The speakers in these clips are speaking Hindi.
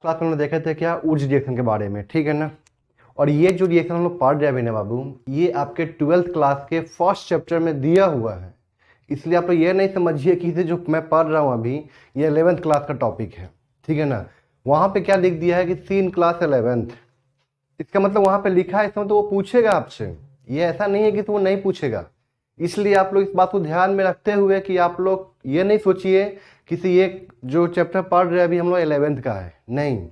क्लास में हम लोग देखे थे क्या, ऊर्ज रिएक्शन के बारे में, ठीक है ना। और ये जो रिएक्शन हम लोग पढ़ रहे हैं विनय बाबू, ये आपके 12th क्लास के फर्स्ट चैप्टर में दिया हुआ है। इसलिए आप लोग ये नहीं समझिए कि इसे जो मैं पढ़ रहा हूँ अभी ये 11th क्लास का टॉपिक है, ठीक है ना। वहाँ पे क्या लिख दिया है कि सी इन क्लास 11th, इसका मतलब वहाँ पे लिखा है, इसमें तो वो पूछेगा आपसे, ये ऐसा नहीं है कि तो वो नहीं पूछेगा। इसलिए आप लोग इस बात को ध्यान में रखते हुए कि आप लोग ये नहीं सोचिए किसी एक जो चैप्टर पढ़ रहे हैं अभी हम लोग 11th का है, नहीं।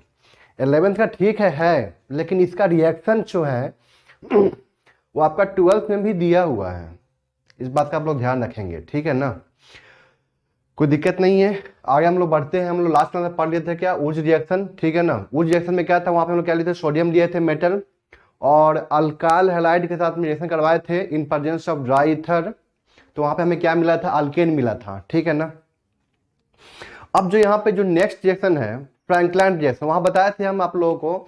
11th का ठीक है, लेकिन इसका रिएक्शन जो है वो आपका 12th में भी दिया हुआ है। इस बात का आप लोग ध्यान रखेंगे, ठीक है ना। कोई दिक्कत नहीं है। आगे हम लोग बढ़ते हैं। हम लोग लास्ट क्लास में पढ़ लिए थे क्या, ऊर्ज रिएक्शन, ठीक है ना। ऊर्ज रिएक्शन में क्या था, वहां पे हम लोग क्या लिए थे, सोडियम लिए थे मेटल, और अल्काइल हैलाइड के साथ में रिएक्शन करवाए थे इन प्रेजेंस ऑफ ड्राई ईथर। तो वहां पे हमें क्या मिला था, अल्केन मिला था, ठीक है ना। अब जो यहाँ पे जो नेक्स्ट रिएक्शन है फ्रैंकलैंड रिएक्शन, वहां बताए थे हम आप लोगों को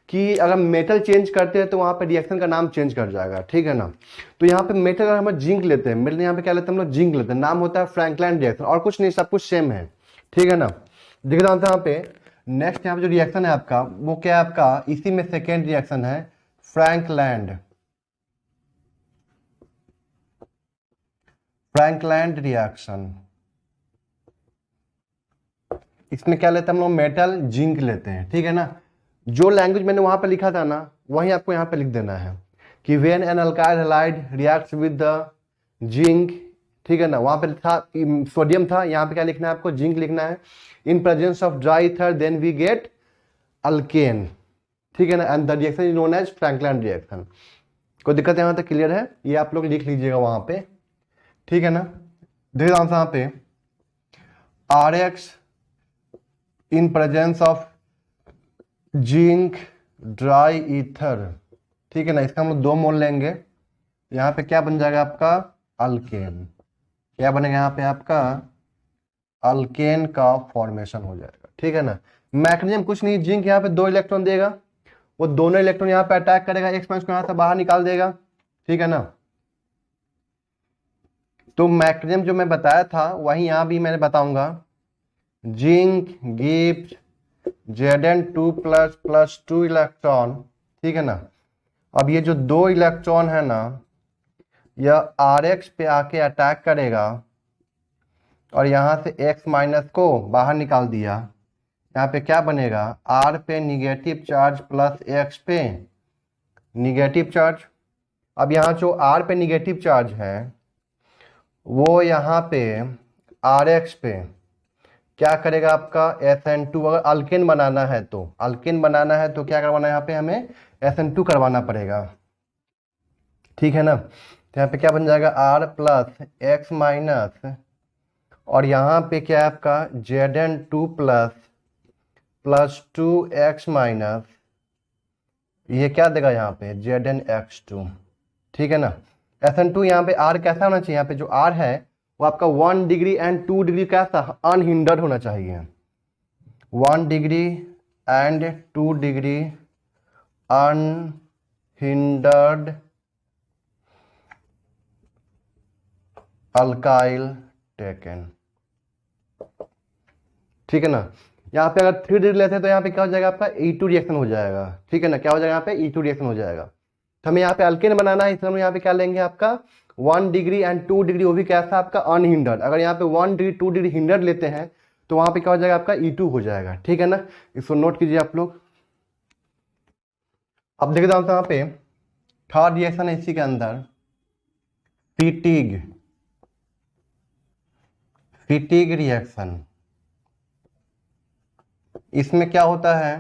कि अगर मेटल चेंज करते हैं तो वहां पे रिएक्शन का नाम चेंज कर जाएगा, ठीक है ना। तो यहाँ पे मेटल अगर हम जिंक लेते हैं, मेटल यहाँ पे क्या लेते हैं हम लोग, जिंक लेते हैं, नाम होता है फ्रैंकलैंड रिएक्शन, और कुछ नहीं, सब कुछ सेम है, ठीक है ना। दिख रहा था यहाँ पे। नेक्स्ट यहाँ पे जो रिएक्शन है आपका वो क्या है, आपका इसी में सेकेंड रिएक्शन है फ्रैंकलैंड रिएक्शन। इसमें क्या लेते हैं हम लोग, मेटल जिंक लेते हैं, ठीक है ना। जो लैंग्वेज मैंने वहां पे लिखा था ना वही आपको यहाँ पे लिख देना है कि when an alkyl halide reacts with the zinc, ठीक है ना। वहां पे था सोडियम था, यहाँ पे क्या लिखना है आपको, जिंक लिखना है। In presence of dry ether then we get alkane, ठीक है ना। And the reaction is known as Frankland reaction. कोई दिक्कत यहाँ तक क्लियर है, ये आप लोग लिख लीजिएगा वहां पे, ठीक है ना। देखिए यहाँ पे R X in presence of zinc dry ether, ठीक है ना। इसका हम लोग 2 मोल लेंगे। यहाँ पे क्या बन जाएगा आपका, अल्केन। क्या बनेगा यहाँ पे आपका, अल्केन का फॉर्मेशन हो जाएगा, ठीक है ना। मैकेनिज्म कुछ नहीं, जिंक यहाँ पे 2 इलेक्ट्रॉन देगा, वो दोनों इलेक्ट्रॉन यहाँ पे अटैक करेगा, एक्स माइनस को यहाँ से बाहर निकाल देगा, ठीक है ना। तो मैकेनिज्म जो मैं बताया था वही यहाँ भी मैंने बताऊंगा। Zinc gives Zn2 plus 2 electron, ठीक है ना। अब ये जो 2 इलेक्ट्रॉन है ना, यह Rx पे आके अटैक करेगा और यहां से x माइनस को बाहर निकाल दिया। यहाँ पे क्या बनेगा, R पे निगेटिव चार्ज प्लस x पे निगेटिव चार्ज। अब यहाँ जो R पे निगेटिव चार्ज है वो यहाँ पे Rx पे क्या करेगा आपका, SN2। अगर अल्केन बनाना है तो क्या करवाना है यहाँ पे, हमें SN2 करवाना पड़ेगा, ठीक है ना। तो यहाँ पे क्या बन जाएगा, R प्लस एक्स माइनस, और यहाँ पे क्या है आपका Zn2 प्लस 2x माइनस, ये क्या देगा यहाँ पे Znx2, ठीक है ना। SN2 यहाँ पे R कैसा होना चाहिए, यहाँ पे जो R है वो आपका 1 डिग्री एंड 2 डिग्री कैसा, अनहिंडर्ड होना चाहिए। 1 degree and 2 degree unhindered alkyl taken, ठीक है ना। यहाँ पे अगर 3 डिग्री लेते हैं तो यहाँ पे क्या हो जाएगा आपका E2 रिएक्शन हो जाएगा, ठीक है ना। क्या हो जाएगा यहाँ पे E2 रिएक्शन हो जाएगा। तो हमें यहाँ पे अल्केन बनाना है, इसलिए हम यहाँ पे क्या लेंगे आपका 1 डिग्री एंड 2 डिग्री, वो भी कैसा आपका अनहिंडर्ड। अगर यहाँ पे 1 डिग्री 2 डिग्री हिंडर्ड लेते हैं तो वहां पे क्या हो जाएगा आपका E2 हो जाएगा, ठीक है ना। इसको नोट कीजिए आप लोग। अब देखते हैं यहाँ पे थर्ड रिएक्शन है इसी के अंदर, फिटिग रिएक्शन। इसमें क्या होता है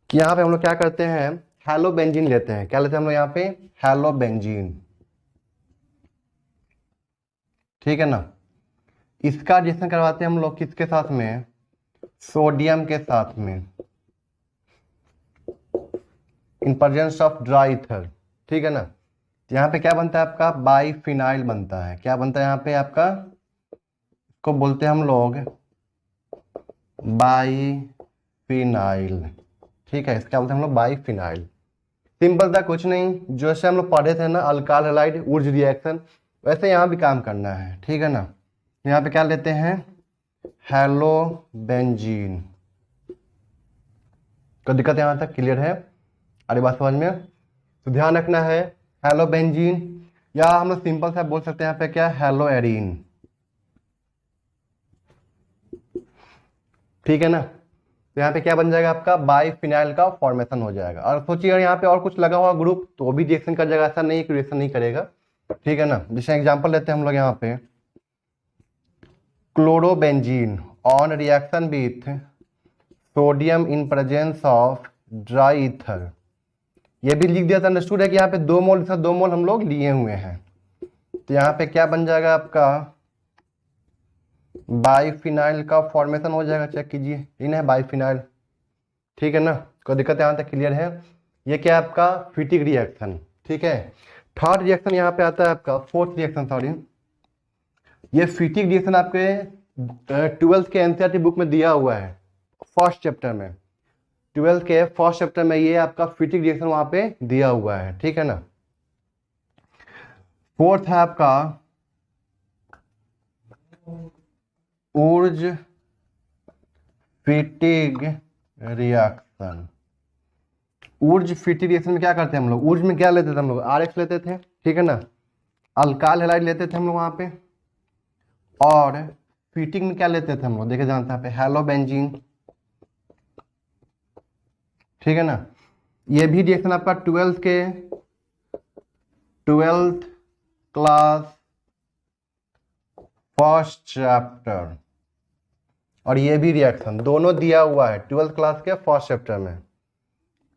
कि यहाँ पे हम लोग क्या करते हैं, हेलोबेंजीन लेते हैं। क्या लेते हैं हम लोग यहाँ पे, हेलोबेंजीन, ठीक है ना। इसका रिएक्शन करवाते हैं हम लोग किसके साथ में, सोडियम के साथ में, इन प्रेजेंस ऑफ ड्राई ईथर, ठीक है ना। यहाँ पे क्या बनता है आपका, बाईफिनाइल बनता है। क्या बनता है यहाँ पे आपका, इसको बोलते हैं हम लोग बाईफिनाइल, ठीक है। इसका बोलते हैं हम लोग बाईफिनाइल। सिंपल था, कुछ नहीं, जैसे हम लोग पढ़े थे ना अल्काइल हैलाइड ऊर्ज रिएक्शन, वैसे यहाँ भी काम करना है, ठीक है ना। यहाँ पे क्या लेते हैं, हेलोबेंजीन, कोई दिक्कत यहाँ तक क्लियर है? अरे बात समझ में? तो ध्यान रखना है हेलो बेंजीन, या हम लोग सिंपल सा बोल सकते हैं यहाँ पे क्या, हेलो एरीन। ठीक है ना? तो यहाँ पे क्या बन जाएगा आपका, बाइफिनाइल का फॉर्मेशन हो जाएगा। और सोचिए अगर यहाँ पे और कुछ लगा हुआ ग्रुप तो वो भी रिएक्शन कर जाएगा, ऐसा नहीं कि रिएक्शन नहीं करेगा। ठीक है ना? जैसे एग्जांपल लेते हैं हम लोग यहाँ पे chlorobenzene on reaction with sodium in presence of dry ether. ये भी लिख दिया था, अंडरस्टूड है कि यहाँ पे 2 मोल, 2 मोल हम लोग लिए हुए हैं। तो यहाँ पे क्या बन जाएगा आपका, बाइफिनाइल का फॉर्मेशन हो जाएगा। चेक कीजिए, इन है बाइफिनाइल। ठीक है ना? कोई दिक्कत यहाँ तक क्लियर है? ये क्या है आपका फिटिक रिएक्शन। ठीक है, थर्ड रिएक्शन यहाँ पे आता है आपका, फोर्थ रिएक्शन सॉरी, ये फिटिक रिएक्शन आपके 12th के एनसीईआरटी बुक में दिया हुआ है फर्स्ट चैप्टर में। 12th के फर्स्ट चैप्टर में ये आपका फिटिक रिएक्शन वहां पे दिया हुआ है। ठीक है ना? फोर्थ है आपका ऊर्ज फिटिग रिएक्शन। ऊर्ज फिटिग रिएक्शन में क्या करते हैं हम लोग, ऊर्ज में क्या लेते थे हम लोग, आरएक्स लेते थे। ठीक है ना? अल्काइल हैलाइड लेते थे हम लोग वहां पे, और फिटिग में क्या लेते थे हम लोग, देखे जानते हैं पे हेलो बेंजीन। ठीक है ना? ये भी रिएक्शन आपका 12th क्लास फर्स्ट चैप्टर, और ये भी रिएक्शन दोनों दिया हुआ है 12th क्लास के फर्स्ट चैप्टर में।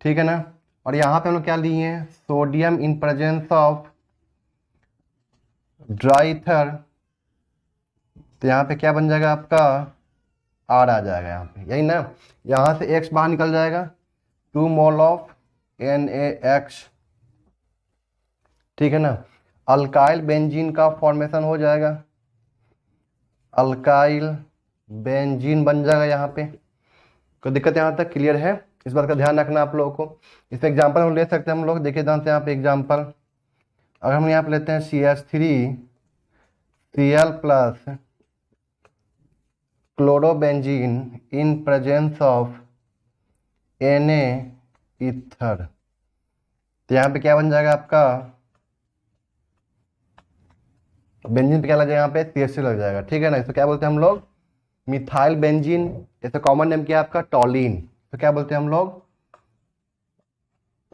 ठीक है ना? और यहाँ पे हम लोग क्या लिए हैं, sodium in presence of dry ether. तो यहाँ पे क्या बन जाएगा आपका, आर आ जाएगा यहाँ पे, यही ना? यहाँ से एक्स बाहर निकल जाएगा, 2 मोल ऑफ NaX। ठीक है ना? अल्काइल बेंजीन का फॉर्मेशन हो जाएगा, अल्काइल बेंजीन बन जाएगा यहाँ पे। कोई दिक्कत यहाँ तक क्लियर है? इस बात का ध्यान रखना आप लोगों को। इसमें एग्जांपल हम ले सकते हैं हम लोग, देखिए ध्यान से यहाँ पे एग्जांपल। अगर हम यहाँ पे लेते हैं CH3Cl plus chlorobenzene in presence of Na ether, तो यहाँ पे क्या बन जाएगा आपका, बेंजीन पे क्या लग जाएगा, यहाँ पे CH3 लग जाएगा। ठीक है ना? इसको क्या बोलते हैं हम लोग, मिथाइल बेंजीन। इसका कॉमन नेम क्या है आपका, टॉलिन। तो क्या बोलते हैं हम लोग,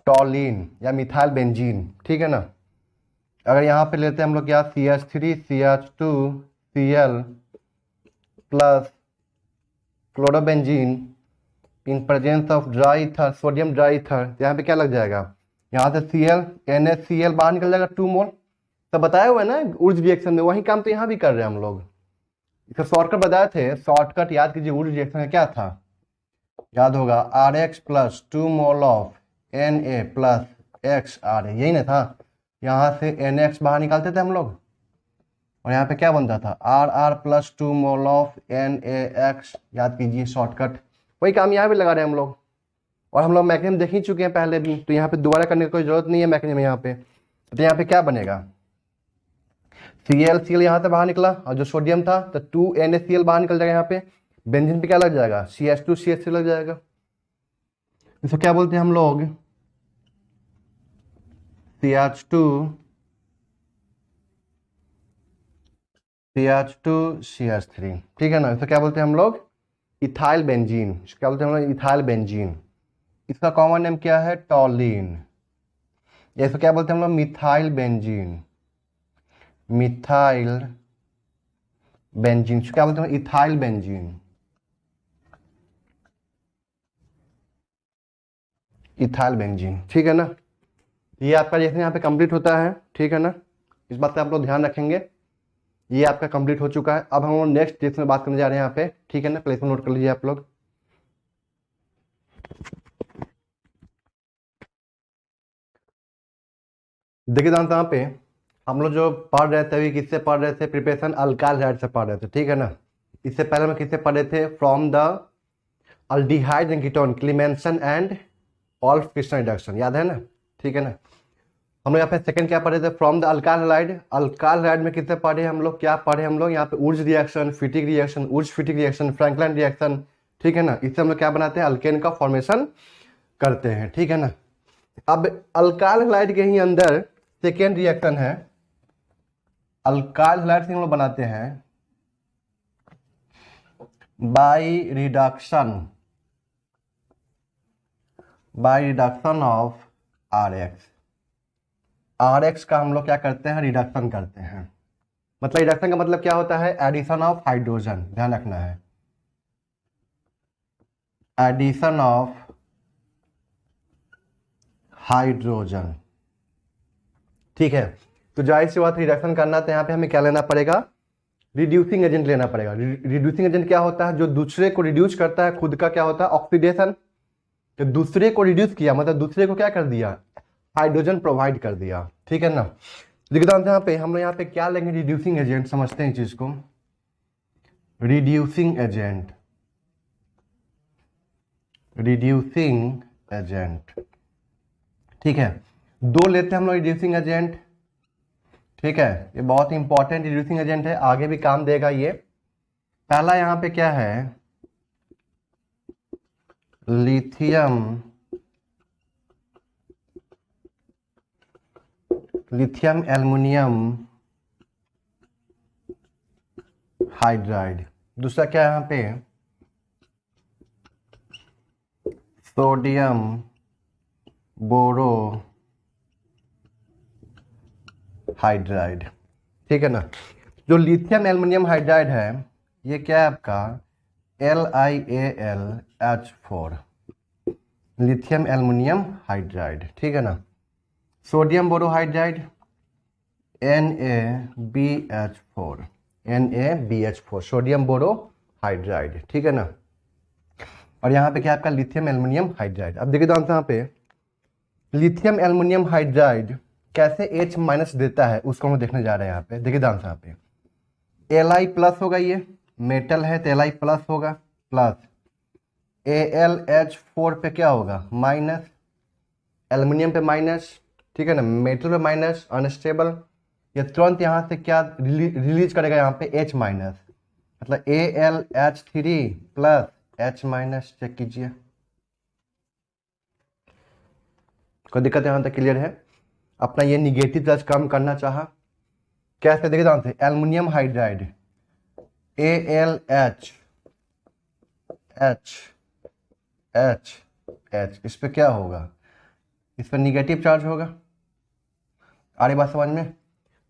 टॉलिन या मिथाइल बेंजीन। ठीक है ना? अगर यहाँ पे लेते हैं हम लोग क्या, CH3CH2Cl plus chlorobenzene in presence of dry ether, sodium dry ether, तो यहाँ पे क्या लग जाएगा, यहाँ से NaCl बाहर निकल जाएगा 2 मोल। तो बताया हुआ है ना ऊर्ज रिएक्शन में, वही काम तो यहाँ भी कर रहे हैं हम लोग। इसका शॉर्टकट बताए थे, शॉर्टकट याद कीजिए, ऊर्ज रिएक्शन में क्या था, याद होगा, Rx plus 2 mole of Na plus XR, यही ना था? यहाँ से NX बाहर निकालते थे हम लोग, और यहाँ पे क्या बनता था, RR plus 2 mole of NaX। याद कीजिए शॉर्टकट, वही काम यहाँ भी लगा रहे हैं हम लोग। और हम लोग मैकेनिज्म देख ही चुके हैं पहले भी, तो यहाँ पे दोबारा करने की कोई जरूरत नहीं है मैकेनिज्म यहाँ पे। तो यहाँ पे क्या बनेगा, Cl यहाँ से बाहर निकला, और जो सोडियम था तो 2NaCl बाहर निकल जाएगा। यहाँ पे बेंजीन पे क्या लग जाएगा, CH2CH3 लग जाएगा। इसको क्या बोलते हैं हम लोग, CH2CH3। ठीक है ना? इसको क्या बोलते हैं हम लोग, इथाइल बेंजीन। क्या बोलते हैं हम लोग, इथाइल बेंजीन। इसका कॉमन नेम क्या है, टॉलिन। इसको क्या बोलते हैं हम लोग, मिथाइल बेंजीन। मिथाइल बेंजीन क्या बोलते हैं, इथाइल बेंजीन। Ethyl benzene. ठीक है ना? ये आपका जैसे यहाँ पे कंप्लीट होता है। ठीक है ना? इस बात का आप लोग ध्यान रखेंगे। ये आपका कंप्लीट हो चुका है। अब हम लोग नेक्स्ट रिएक्शन में बात करने जा रहे हैं यहाँ पे। ठीक है ना? प्लेस में नोट कर लीजिए आप लोग। देखिए जानते यहाँ पे हम लोग जो पढ़ रहे थे अभी, किससे पढ़ रहे थे, प्रिपरेशन अल्काइल हैलाइड से पढ़ रहे थे। ठीक है ना? इससे पहले हम किससे पढ़े थे, from the aldehyde and ketone Clemmensen and Wolff Kishner reduction, याद है ना? ठीक है ना? हम लोग यहाँ पे सेकंड क्या पढ़े थे, from the alkyl halide. Alkyl halide में किससे पढ़े हम लोग, क्या पढ़े हम लोग यहाँ पे, Wurtz reaction, फिटिक reaction, Wurtz फिटिक reaction, Franklin reaction. ठीक है ना? इससे हम लोग क्या बनाते हैं, अल्केन का फॉर्मेशन करते हैं, ठीक है ना। अब अल्काइल हैलाइड के ही अंदर सेकेंड रिएक्शन है, अल्काइल हैलाइड से हम लोग बनाते हैं by reduction of R X का हम लोग क्या करते हैं, रिडक्शन करते हैं। मतलब रिडक्शन का मतलब क्या होता है, एडिशन ऑफ हाइड्रोजन, ध्यान रखना है, एडिशन ऑफ हाइड्रोजन, ठीक है। तो जाहिर सी बात रिडक्शन करना, तो यहाँ पे हमें क्या लेना पड़ेगा, रिड्यूसिंग एजेंट लेना पड़ेगा। रिड्यूसिंग एजेंट क्या होता है, जो दूसरे को रिड्यूस करता है, खुद का क्या होता है, ऑक्सीडेशन। तो दूसरे को रिड्यूस किया मतलब दूसरे को क्या कर दिया, हाइड्रोजन प्रोवाइड कर दिया, ठीक है ना। देखिए यहाँ पे हम लोग यहाँ पे क्या लेंगे, रिड्यूसिंग एजेंट, समझते हैं इस चीज को, रिड्यूसिंग एजेंट, ठीक है। दो लेते हैं हम लोग रिड्यूसिंग एजेंट, ठीक है। ये बहुत इंपॉर्टेंट रिड्यूसिंग एजेंट है, आगे भी काम देगा ये। पहला यहाँ पे क्या है, लिथियम एल्युमिनियम हाइड्राइड। दूसरा क्या है यहाँ पे, सोडियम बोरो हाइड्राइड, ठीक है ना। जो लिथियम एल्युमिनियम हाइड्राइड है ये क्या है आपका, LiAlH4, लिथियम एल्युमिनियम हाइड्राइड, ठीक है ना। Sodium borohydride NaBH4, sodium borohydride, ठीक है ना। और यहाँ पे क्या आपका लिथियम एल्युमिनियम हाइड्राइड। अब देखिए दोस्तों यहाँ पे लिथियम एल्युमिनियम हाइड्राइड कैसे H- देता है उसको हम देखने जा रहे हैं। यहाँ पे देखिए दोस्तों यहाँ पे Li प्लस होगा, ये मेटल है तो Li प्लस होगा, प्लस AlH4 पे क्या होगा, माइनस, एल्युमिनियम पे माइनस, ठीक है ना, मेटल पे माइनस, अनस्टेबल। ये तुरंत यहाँ से क्या रिलीज करेगा, यहाँ पे H-, मतलब AlH3 प्लस H-, चेक कीजिए, कोई दिक्कत यहाँ तक क्लियर है। अपना ये निगेटिव चार्ज कम करना चाहा, कैसे देखिए ध्यान से, एल्युमिनियम हाइड्राइड AlH, इस पे क्या होगा, इस पर निगेटिव चार्ज होगा, आ रही बात समझ में।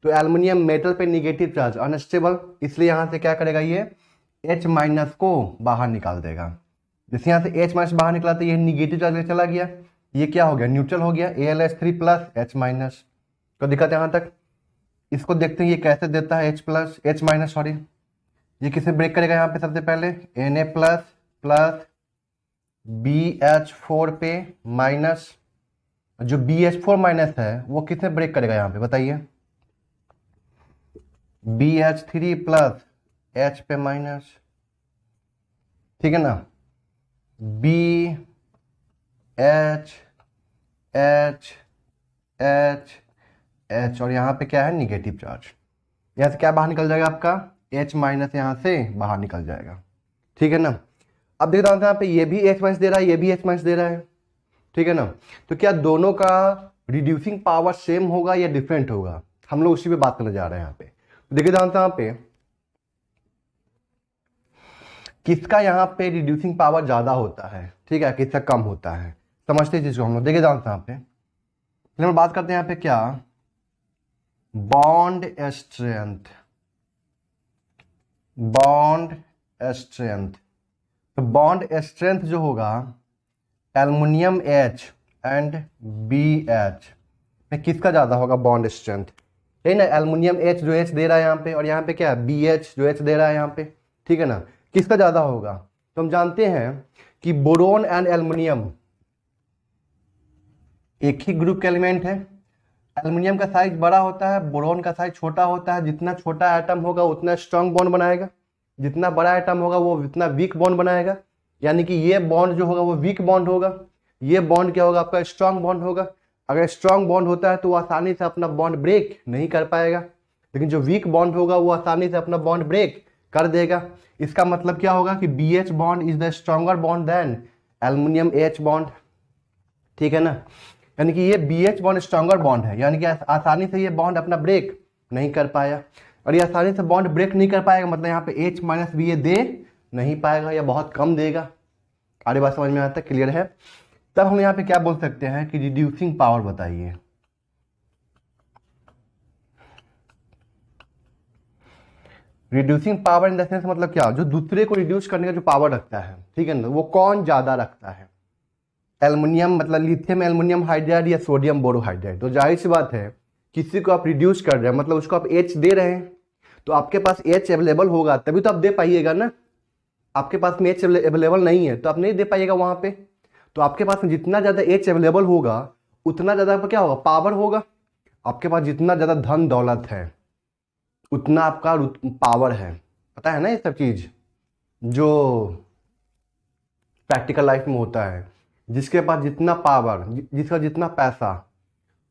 तो एल्युमिनियम मेटल पे निगेटिव चार्ज, अनस्टेबल, इसलिए यहां से क्या करेगा, ये H- को बाहर निकाल देगा। जैसे यहां से H- बाहर निकला तो ये निगेटिव चार्ज चला गया, ये क्या हो गया, न्यूट्रल हो गया, AlH3 प्लस H-। तो दिक्कत यहां तक। इसको देखते हैं ये कैसे देता है, H-, सॉरी, ये किसे ब्रेक करेगा, यहाँ पे सबसे पहले Na प्लस प्लस BH4 पे माइनस, जो BH4 माइनस है वो किसे ब्रेक करेगा, यहाँ पे बताइए, BH3 प्लस H पे माइनस, ठीक है ना, BH और यहाँ पे क्या है, निगेटिव चार्ज। यहाँ से क्या बाहर निकल जाएगा आपका, H- यहाँ से बाहर निकल जाएगा, ठीक है ना। अब देखते हैं यहाँ पे ये भी H- दे रहा है, ये भी H- दे रहा है, ठीक है ना। तो क्या दोनों का रिड्यूसिंग पावर सेम होगा या डिफरेंट होगा, हम लोग उसी पे बात करने जा रहे हैं यहाँ पे। देखिए यहाँ पे किसका यहाँ पे रिड्यूसिंग पावर ज्यादा होता है, ठीक है, किसका कम होता है, समझते हैं चीज को हम लोग। देखिए यहाँ पे हम बात करते हैं यहाँ पे क्या, बॉन्ड स्ट्रेंथ। तो बॉन्ड स्ट्रेंथ जो होगा एल्युमिनियम H एंड BH में किसका ज्यादा होगा, बॉन्ड स्ट्रेंथ, यही ना, एल्युमिनियम H जो H दे रहा है यहाँ पे, और यहाँ पे क्या है, BH जो H दे रहा है यहाँ पे, ठीक है ना, किसका ज्यादा होगा। तो हम जानते हैं कि बोरोन एंड एल्युमिनियम एक ही ग्रुप के एलिमेंट है। एल्युमिनियम का साइज बड़ा होता है, बोरोन का साइज छोटा होता है। जितना छोटा एटम होगा उतना स्ट्रांग बॉन्ड बनाएगा, जितना बड़ा एटम होगा वो उतना वीक बॉन्ड बनाएगा। यानी कि ये बॉन्ड जो होगा वो वीक बॉन्ड होगा, ये बॉन्ड क्या होगा आपका, स्ट्रांग बॉन्ड होगा। अगर स्ट्रांग बॉन्ड होता है तो वो आसानी से अपना बॉन्ड ब्रेक नहीं कर पाएगा, लेकिन जो वीक बॉन्ड होगा वो आसानी से अपना बॉन्ड ब्रेक कर देगा। इसका मतलब क्या होगा कि BH bond is the stronger bond than aluminium H bond. ठीक है ना। यानी कि ये BH बॉन्ड स्ट्रॉन्गर बॉन्ड है, यानी कि आसानी से ये बॉन्ड अपना ब्रेक नहीं कर पाया, और ये आसानी से बॉन्ड ब्रेक नहीं कर पाएगा मतलब यहाँ पे H माइनस बी ये दे नहीं पाएगा या बहुत कम देगा। आगे बात समझ में आता है, क्लियर है। तब हम यहाँ पे क्या बोल सकते हैं कि रिड्यूसिंग पावर बताइए। Reducing power in the sense मतलब क्या, जो दूसरे को रिड्यूस करने का जो पावर रखता है, ठीक है ना, वो कौन ज्यादा रखता है, एल्युमिनियम मतलब लिथियम एल्युमिनियम हाइड्राइड या सोडियम बोरोहाइड्राइड। तो जाहिर सी बात है किसी को आप रिड्यूस कर रहे हैं मतलब उसको आप H दे रहे हैं, तो आपके पास H अवेलेबल होगा तभी तो आप दे पाइएगा ना। आपके पास में H अवेलेबल नहीं है तो आप नहीं दे पाइएगा वहां पे। तो आपके पास में जितना ज़्यादा H अवेलेबल होगा उतना ज़्यादा क्या होगा, पावर होगा। आपके पास जितना ज़्यादा धन दौलत है उतना आपका पावर है। पता है ना ये सब चीज़ जो प्रैक्टिकल लाइफ में होता है। जिसके पास जितना पावर, जिसका जितना पैसा,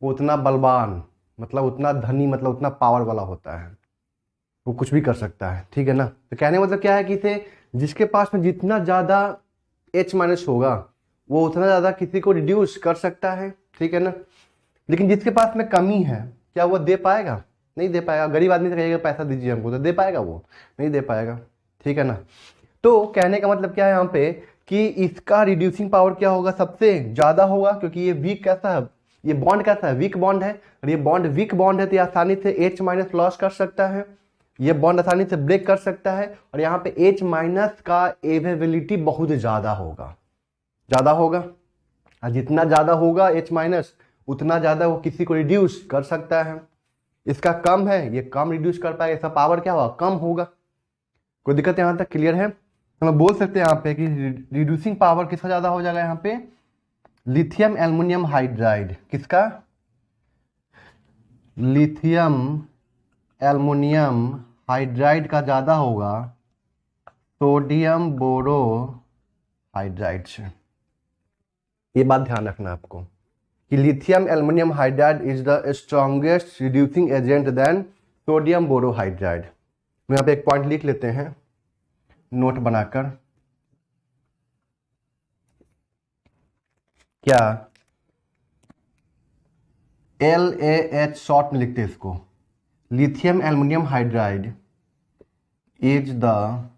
वो उतना बलवान मतलब उतना धनी मतलब उतना पावर वाला होता है, वो कुछ भी कर सकता है, ठीक है ना। तो कहने मतलब क्या है कि इसे जिसके पास में जितना ज़्यादा H माइनस होगा वो उतना ज़्यादा किसी को रिड्यूस कर सकता है, ठीक है ना। लेकिन जिसके पास में कमी है क्या वो दे पाएगा, नहीं दे पाएगा। गरीब आदमी से कहिएगा पैसा दीजिए हमको, तो दे पाएगा वो, नहीं दे पाएगा, ठीक है ना। तो कहने का मतलब क्या है यहाँ पे कि इसका रिड्यूसिंग पावर क्या होगा, सबसे ज़्यादा होगा, क्योंकि ये वीक कैसा है, ये बॉन्ड कैसा है, वीक बॉन्ड है। और ये बॉन्ड वीक बॉन्ड है तो ये आसानी से H माइनस लॉस कर सकता है, ये बॉन्ड आसानी से ब्रेक कर सकता है। और यहाँ पे H माइनस का एवेबिलिटी बहुत ज़्यादा होगा, ज़्यादा होगा। और जितना ज़्यादा होगा H माइनस उतना ज़्यादा वो किसी को रिड्यूस कर सकता है। इसका कम है, ये कम रिड्यूस कर पाएगा, इसका पावर क्या होगा, कम होगा। कोई दिक्कत यहाँ तक क्लियर है। हम बोल सकते हैं यहाँ पे कि रिड्यूसिंग पावर किसका ज़्यादा हो जाएगा, यहाँ पे लिथियम एल्युमिनियम हाइड्राइड। किसका, लिथियम एल्युमिनियम हाइड्राइड का ज़्यादा होगा सोडियम बोरो हाइड्राइड से। ये बात ध्यान रखना आपको कि lithium aluminium hydride is the strongest reducing agent than sodium borohydride. यहाँ पे एक पॉइंट लिख लेते हैं नोट बनाकर। क्या LAH शॉर्ट में लिखते हैं इसको, lithium aluminium hydride is the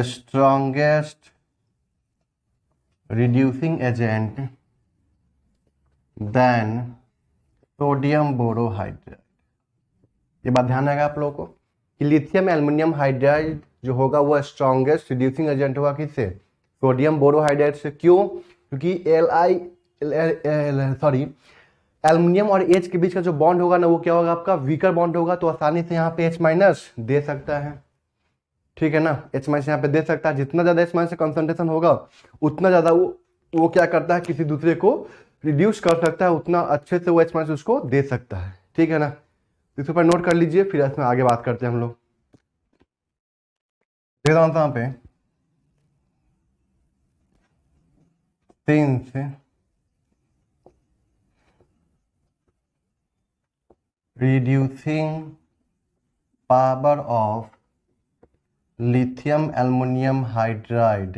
strongest reducing agent than sodium borohydride. ये बात ध्यान रहेगा आप लोगों को कि लिथियम एल्युमिनियम हाइड्राइड जो होगा वो स्ट्रॉन्गेस्ट रिड्यूसिंग एजेंट होगा किससे, सोडियम बोरोहाइड्राइड से। क्यों, क्योंकि एल्युमिनियम और H के बीच का जो बॉन्ड होगा ना वो क्या होगा, आपका वीकर बॉन्ड होगा, तो आसानी से यहाँ पे H माइनस दे सकता है, ठीक है ना। H माइनस यहाँ पे दे सकता है। जितना ज़्यादा H माइनस का कंसंट्रेशन होगा उतना ज़्यादा वो क्या करता है, किसी दूसरे को रिड्यूस कर सकता है, उतना अच्छे से वो H माइनस उसको दे सकता है, ठीक है ना। इसके ऊपर नोट कर लीजिए, फिर इसमें आगे बात करते हैं हम लोग। देखता हूँ यहाँ पे since reducing power of lithium aluminum hydride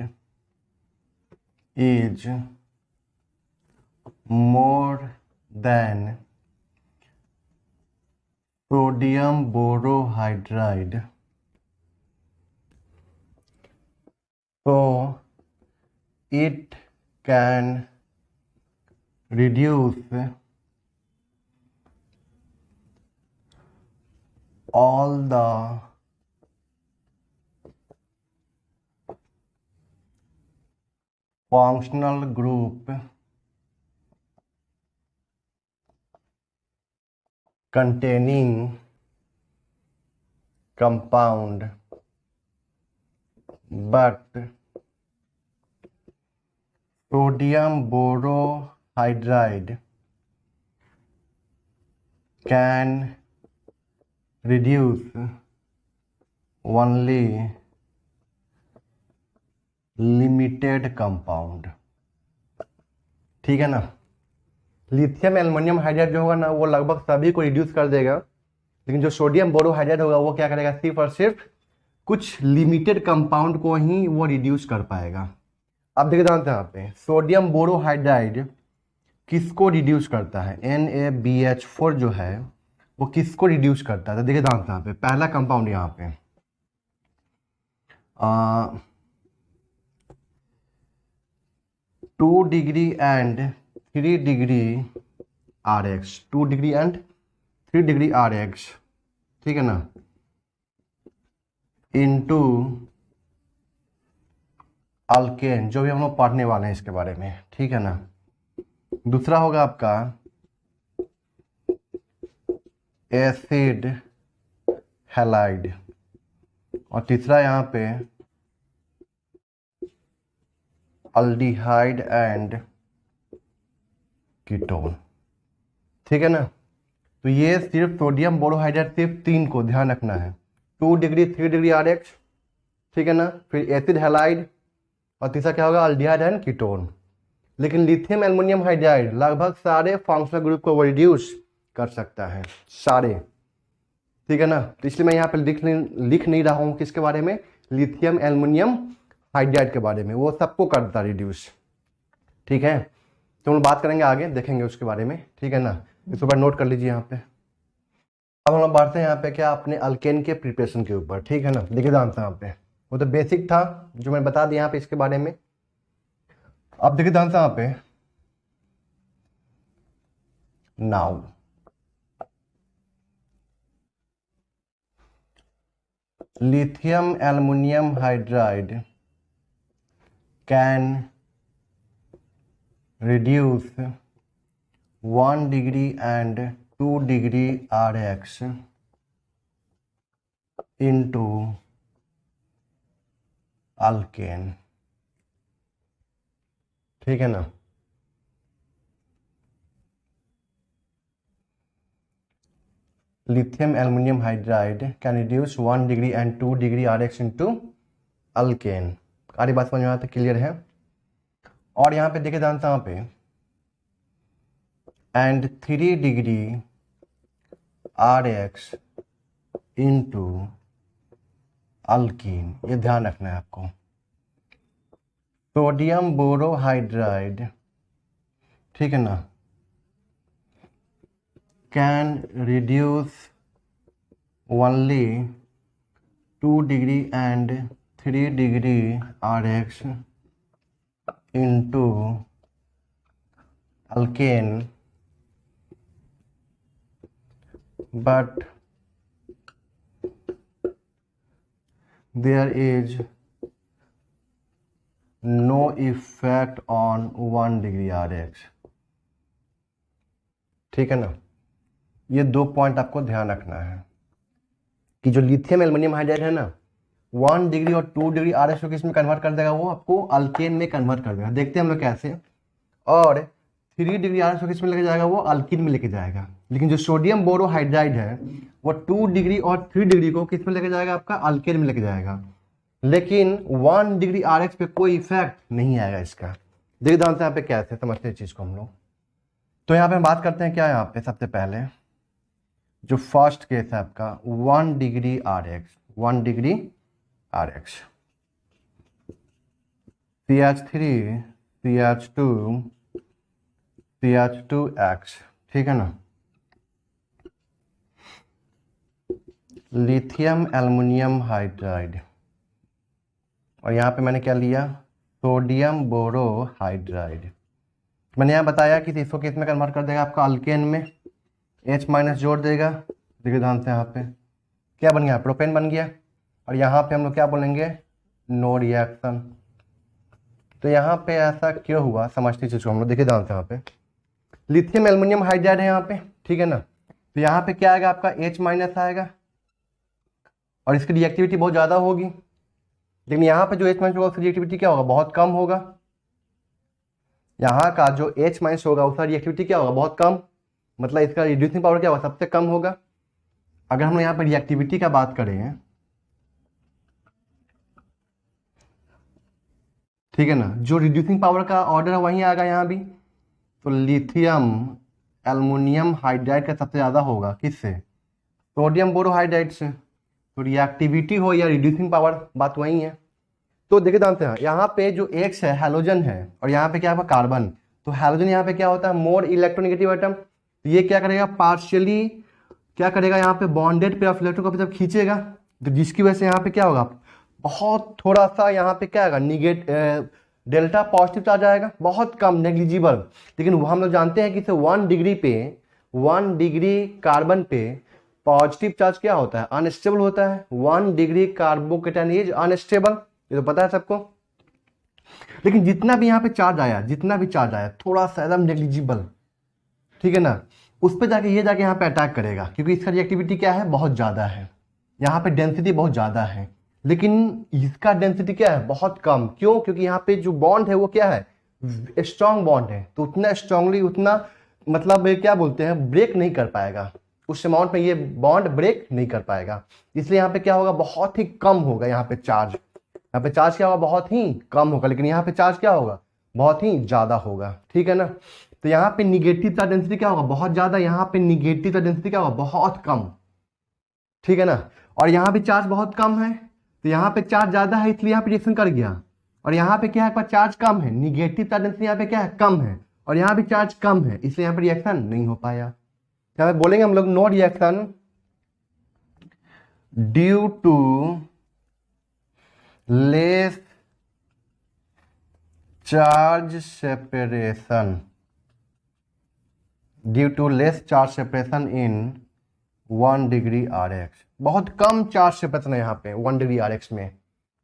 is more than sodium borohydride, so it can reduce all the functional group containing compound, but sodium borohydride can reduce only limited compound, ठीक है ना। लिथियम एल्युमिनियम हाइड्राइड जो होगा ना वो लगभग सभी को रिड्यूस कर देगा, लेकिन जो सोडियम बोरोहाइड्राइड होगा वो क्या करेगा, सिर्फ और सिर्फ कुछ लिमिटेड कंपाउंड को ही वो रिड्यूस कर पाएगा। अब देखिए ध्यान से यहाँ पे सोडियम बोरोहाइड्राइड किसको रिड्यूस करता है, NaBH4 जो है वो किसको रिड्यूस करता है। तो देखिए ध्यान से यहाँ पे पहला कंपाउंड यहाँ पे 2 degree and 3 degree RH, 2 degree and 3 degree RH, ठीक है ना, इनटू अल्केन, जो भी हम लोग पढ़ने वाले हैं इसके बारे में, ठीक है ना। दूसरा होगा आपका एसिड हैलाइड, और तीसरा यहाँ पे अल्डिहाइड एंड कीटोन, ठीक है ना। तो ये सिर्फ सोडियम बोरोहाइड्राइड सिर्फ 3 को ध्यान रखना है, 2 डिग्री 3 डिग्री RH, ठीक है ना, फिर एसिड हैलाइड, और तीसरा क्या होगा अल्डिहाइड एंड कीटोन। लेकिन लिथियम एल्युमिनियम हाइड्राइड लगभग सारे फंक्शनल ग्रुप को रिड्यूस कर सकता है, सारे, ठीक है ना। तो इसलिए मैं यहाँ पे लिख नहीं रहा हूँ किसके बारे में, लिथियम एल्युमिनियम हाइड्राइड के बारे में, वो सबको करता रिड्यूस, ठीक है। तो हम बात करेंगे आगे, देखेंगे उसके बारे में, ठीक है ना। इसके ऊपर नोट कर लीजिए यहाँ पे। अब हम लोग बढ़ते हैं यहाँ पे क्या अपने अल्केन के प्रिपरेशन के ऊपर, ठीक है ना। देखिए ध्यान से यहाँ पे वो तो बेसिक था जो मैंने बता दिया यहाँ पे इसके बारे में। अब देखिए ध्यान से यहाँ पे now lithium aluminum hydride can reduce 1 degree and 2 degree RH into alkane, ठीक है ना। lithium aluminum hydride can reduce 1 degree and 2 degree RH into alkane। सारी बात समझ में आता है, क्लियर है। और यहाँ पे देखिए ध्यान से यहाँ पे and 3 degree RH into alkene, ये ध्यान रखना है आपको। सोडियम बोरोहाइड्राइड, ठीक है ना, can reduce only 2 degree and 3 degree RH into alkane, but there is no effect on 1 degree RH, ठीक है ना। ये 2 पॉइंट आपको ध्यान रखना है कि जो लिथियम एल्युमिनियम हाइड्राइड है ना 1 डिग्री और 2 डिग्री RH को किस में कन्वर्ट कर देगा, वो आपको अल्केन में कन्वर्ट कर देगा। देखते हैं हम लोग कैसे। और 3 डिग्री RH को किस में लेके जाएगा, वो अल्कीन में लेके जाएगा। लेकिन जो सोडियम बोरोहाइड्राइड है वो 2 डिग्री और 3 डिग्री को किस में लेके जाएगा, आपका अल्केन में लेके जाएगा। लेकिन 1 डिग्री RH पे कोई इफेक्ट नहीं आएगा इसका। देखिए ध्यान से यहाँ पे कैसे समझते हैं चीज को हम लोग। तो यहाँ पे हम बात करते हैं क्या, यहाँ पे सबसे पहले जो फर्स्ट केस है आपका 1 degree RH, 1 degree RH, CH3 CH2 CH2X, ठीक है ना। लिथियम एल्युमिनियम हाइड्राइड, और यहाँ पे मैंने क्या लिया, सोडियम बोरोहाइड्राइड। मैंने यहाँ बताया कि इसको किस में कन्वर्ट कर देगा, आपका अल्केन में H- जोड़ देगा। देखिए ध्यान से यहाँ पे क्या बन गया, प्रोपेन बन गया। और यहाँ पे हम लोग क्या बोलेंगे, नो रिएक्शन। तो यहाँ पे ऐसा क्यों हुआ, समझते चीज को हम लोग। देखिए ध्यान से यहाँ पे लिथियम एल्युमिनियम हाइड्राइड है यहाँ पे, ठीक है ना। तो यहाँ पे क्या आएगा, आपका H- आएगा और इसकी रिएक्टिविटी बहुत ज़्यादा होगी। लेकिन यहाँ पे जो H- होगा उसकी रिएक्टिविटी क्या होगा, बहुत कम होगा। यहाँ का जो H- होगा उसका रिएक्टिविटी क्या होगा, बहुत कम, मतलब इसका रिड्यूसिंग पावर क्या होगा, सबसे कम होगा। अगर हम यहाँ पर रिएक्टिविटी का बात करें, ठीक है ना, जो रिड्यूसिंग पावर का ऑर्डर है वहीं आएगा यहाँ भी। तो लिथियम एल्युमिनियम हाइड्राइड का सबसे ज़्यादा होगा किससे, सोडियम बोरोहाइड्राइड से। तो रिएक्टिविटी हो या रिड्यूसिंग पावर, बात वही है। तो देखिए जानते हैं यहाँ पे जो X है हैलोजन है और यहाँ पे क्या है कार्बन। तो हैलोजन यहाँ पे क्या होता है मोर इलेक्ट्रोनेगेटिव एटम। तो ये क्या करेगा पार्शियली क्या करेगा यहाँ पे बॉन्डेड पे ऑफ इलेक्ट्रॉन को जब खींचेगा तो जिसकी वजह से यहाँ पे क्या होगा बहुत थोड़ा सा यहाँ पे क्या आएगा डेल्टा पॉजिटिव चार्ज आएगा बहुत कम नेग्लिजिबल। लेकिन वो हम लोग जानते हैं कि इसे 1 डिग्री कार्बन पे पॉजिटिव चार्ज क्या होता है अनस्टेबल होता है। 1 डिग्री कार्बोकेटाइन इज अनस्टेबल, ये तो पता है सबको। लेकिन जितना भी यहाँ पे चार्ज आया थोड़ा सा एकदम नेग्लिजिबल, ठीक है ना, उस पर जाके यहाँ पे अटैक करेगा क्योंकि इसका रिएक्टिविटी क्या है बहुत ज़्यादा है, यहाँ पे डेंसिटी बहुत ज़्यादा है। लेकिन इसका डेंसिटी क्या है बहुत कम। क्यों? क्योंकि यहाँ पे जो बॉन्ड है वो क्या है स्ट्रॉन्ग बॉन्ड है, तो उतना स्ट्रांगली उतना मतलब क्या बोलते हैं ब्रेक नहीं कर पाएगा, उस अमाउंट में ये बॉन्ड ब्रेक नहीं कर पाएगा। इसलिए यहाँ पे क्या होगा बहुत ही कम होगा यहाँ पे चार्ज क्या होगा बहुत ही कम होगा। लेकिन यहाँ पे चार्ज क्या होगा बहुत ही ज़्यादा होगा, ठीक है ना। तो यहाँ पे निगेटिव चार्ज डेंसिटी क्या होगा बहुत ज़्यादा, यहाँ पे निगेटिव चार्ज डेंसिटी क्या होगा बहुत कम, ठीक है ना। और यहाँ पे चार्ज बहुत कम है तो यहाँ पे चार्ज ज़्यादा है इसलिए यहाँ पे रिएक्शन कर गया। और यहाँ पे क्या है चार्ज कम है, निगेटिव चार्ज डेंसिटी यहाँ पे क्या है कम है और यहाँ पे चार्ज कम है इसलिए यहाँ पे रिएक्शन नहीं हो पाया। यहाँ पे बोलेंगे हम लोग no reaction due to less charge separation in 1 degree RX। बहुत कम चार्ज सेपरेशन है यहाँ पे 1 डिग्री RX में,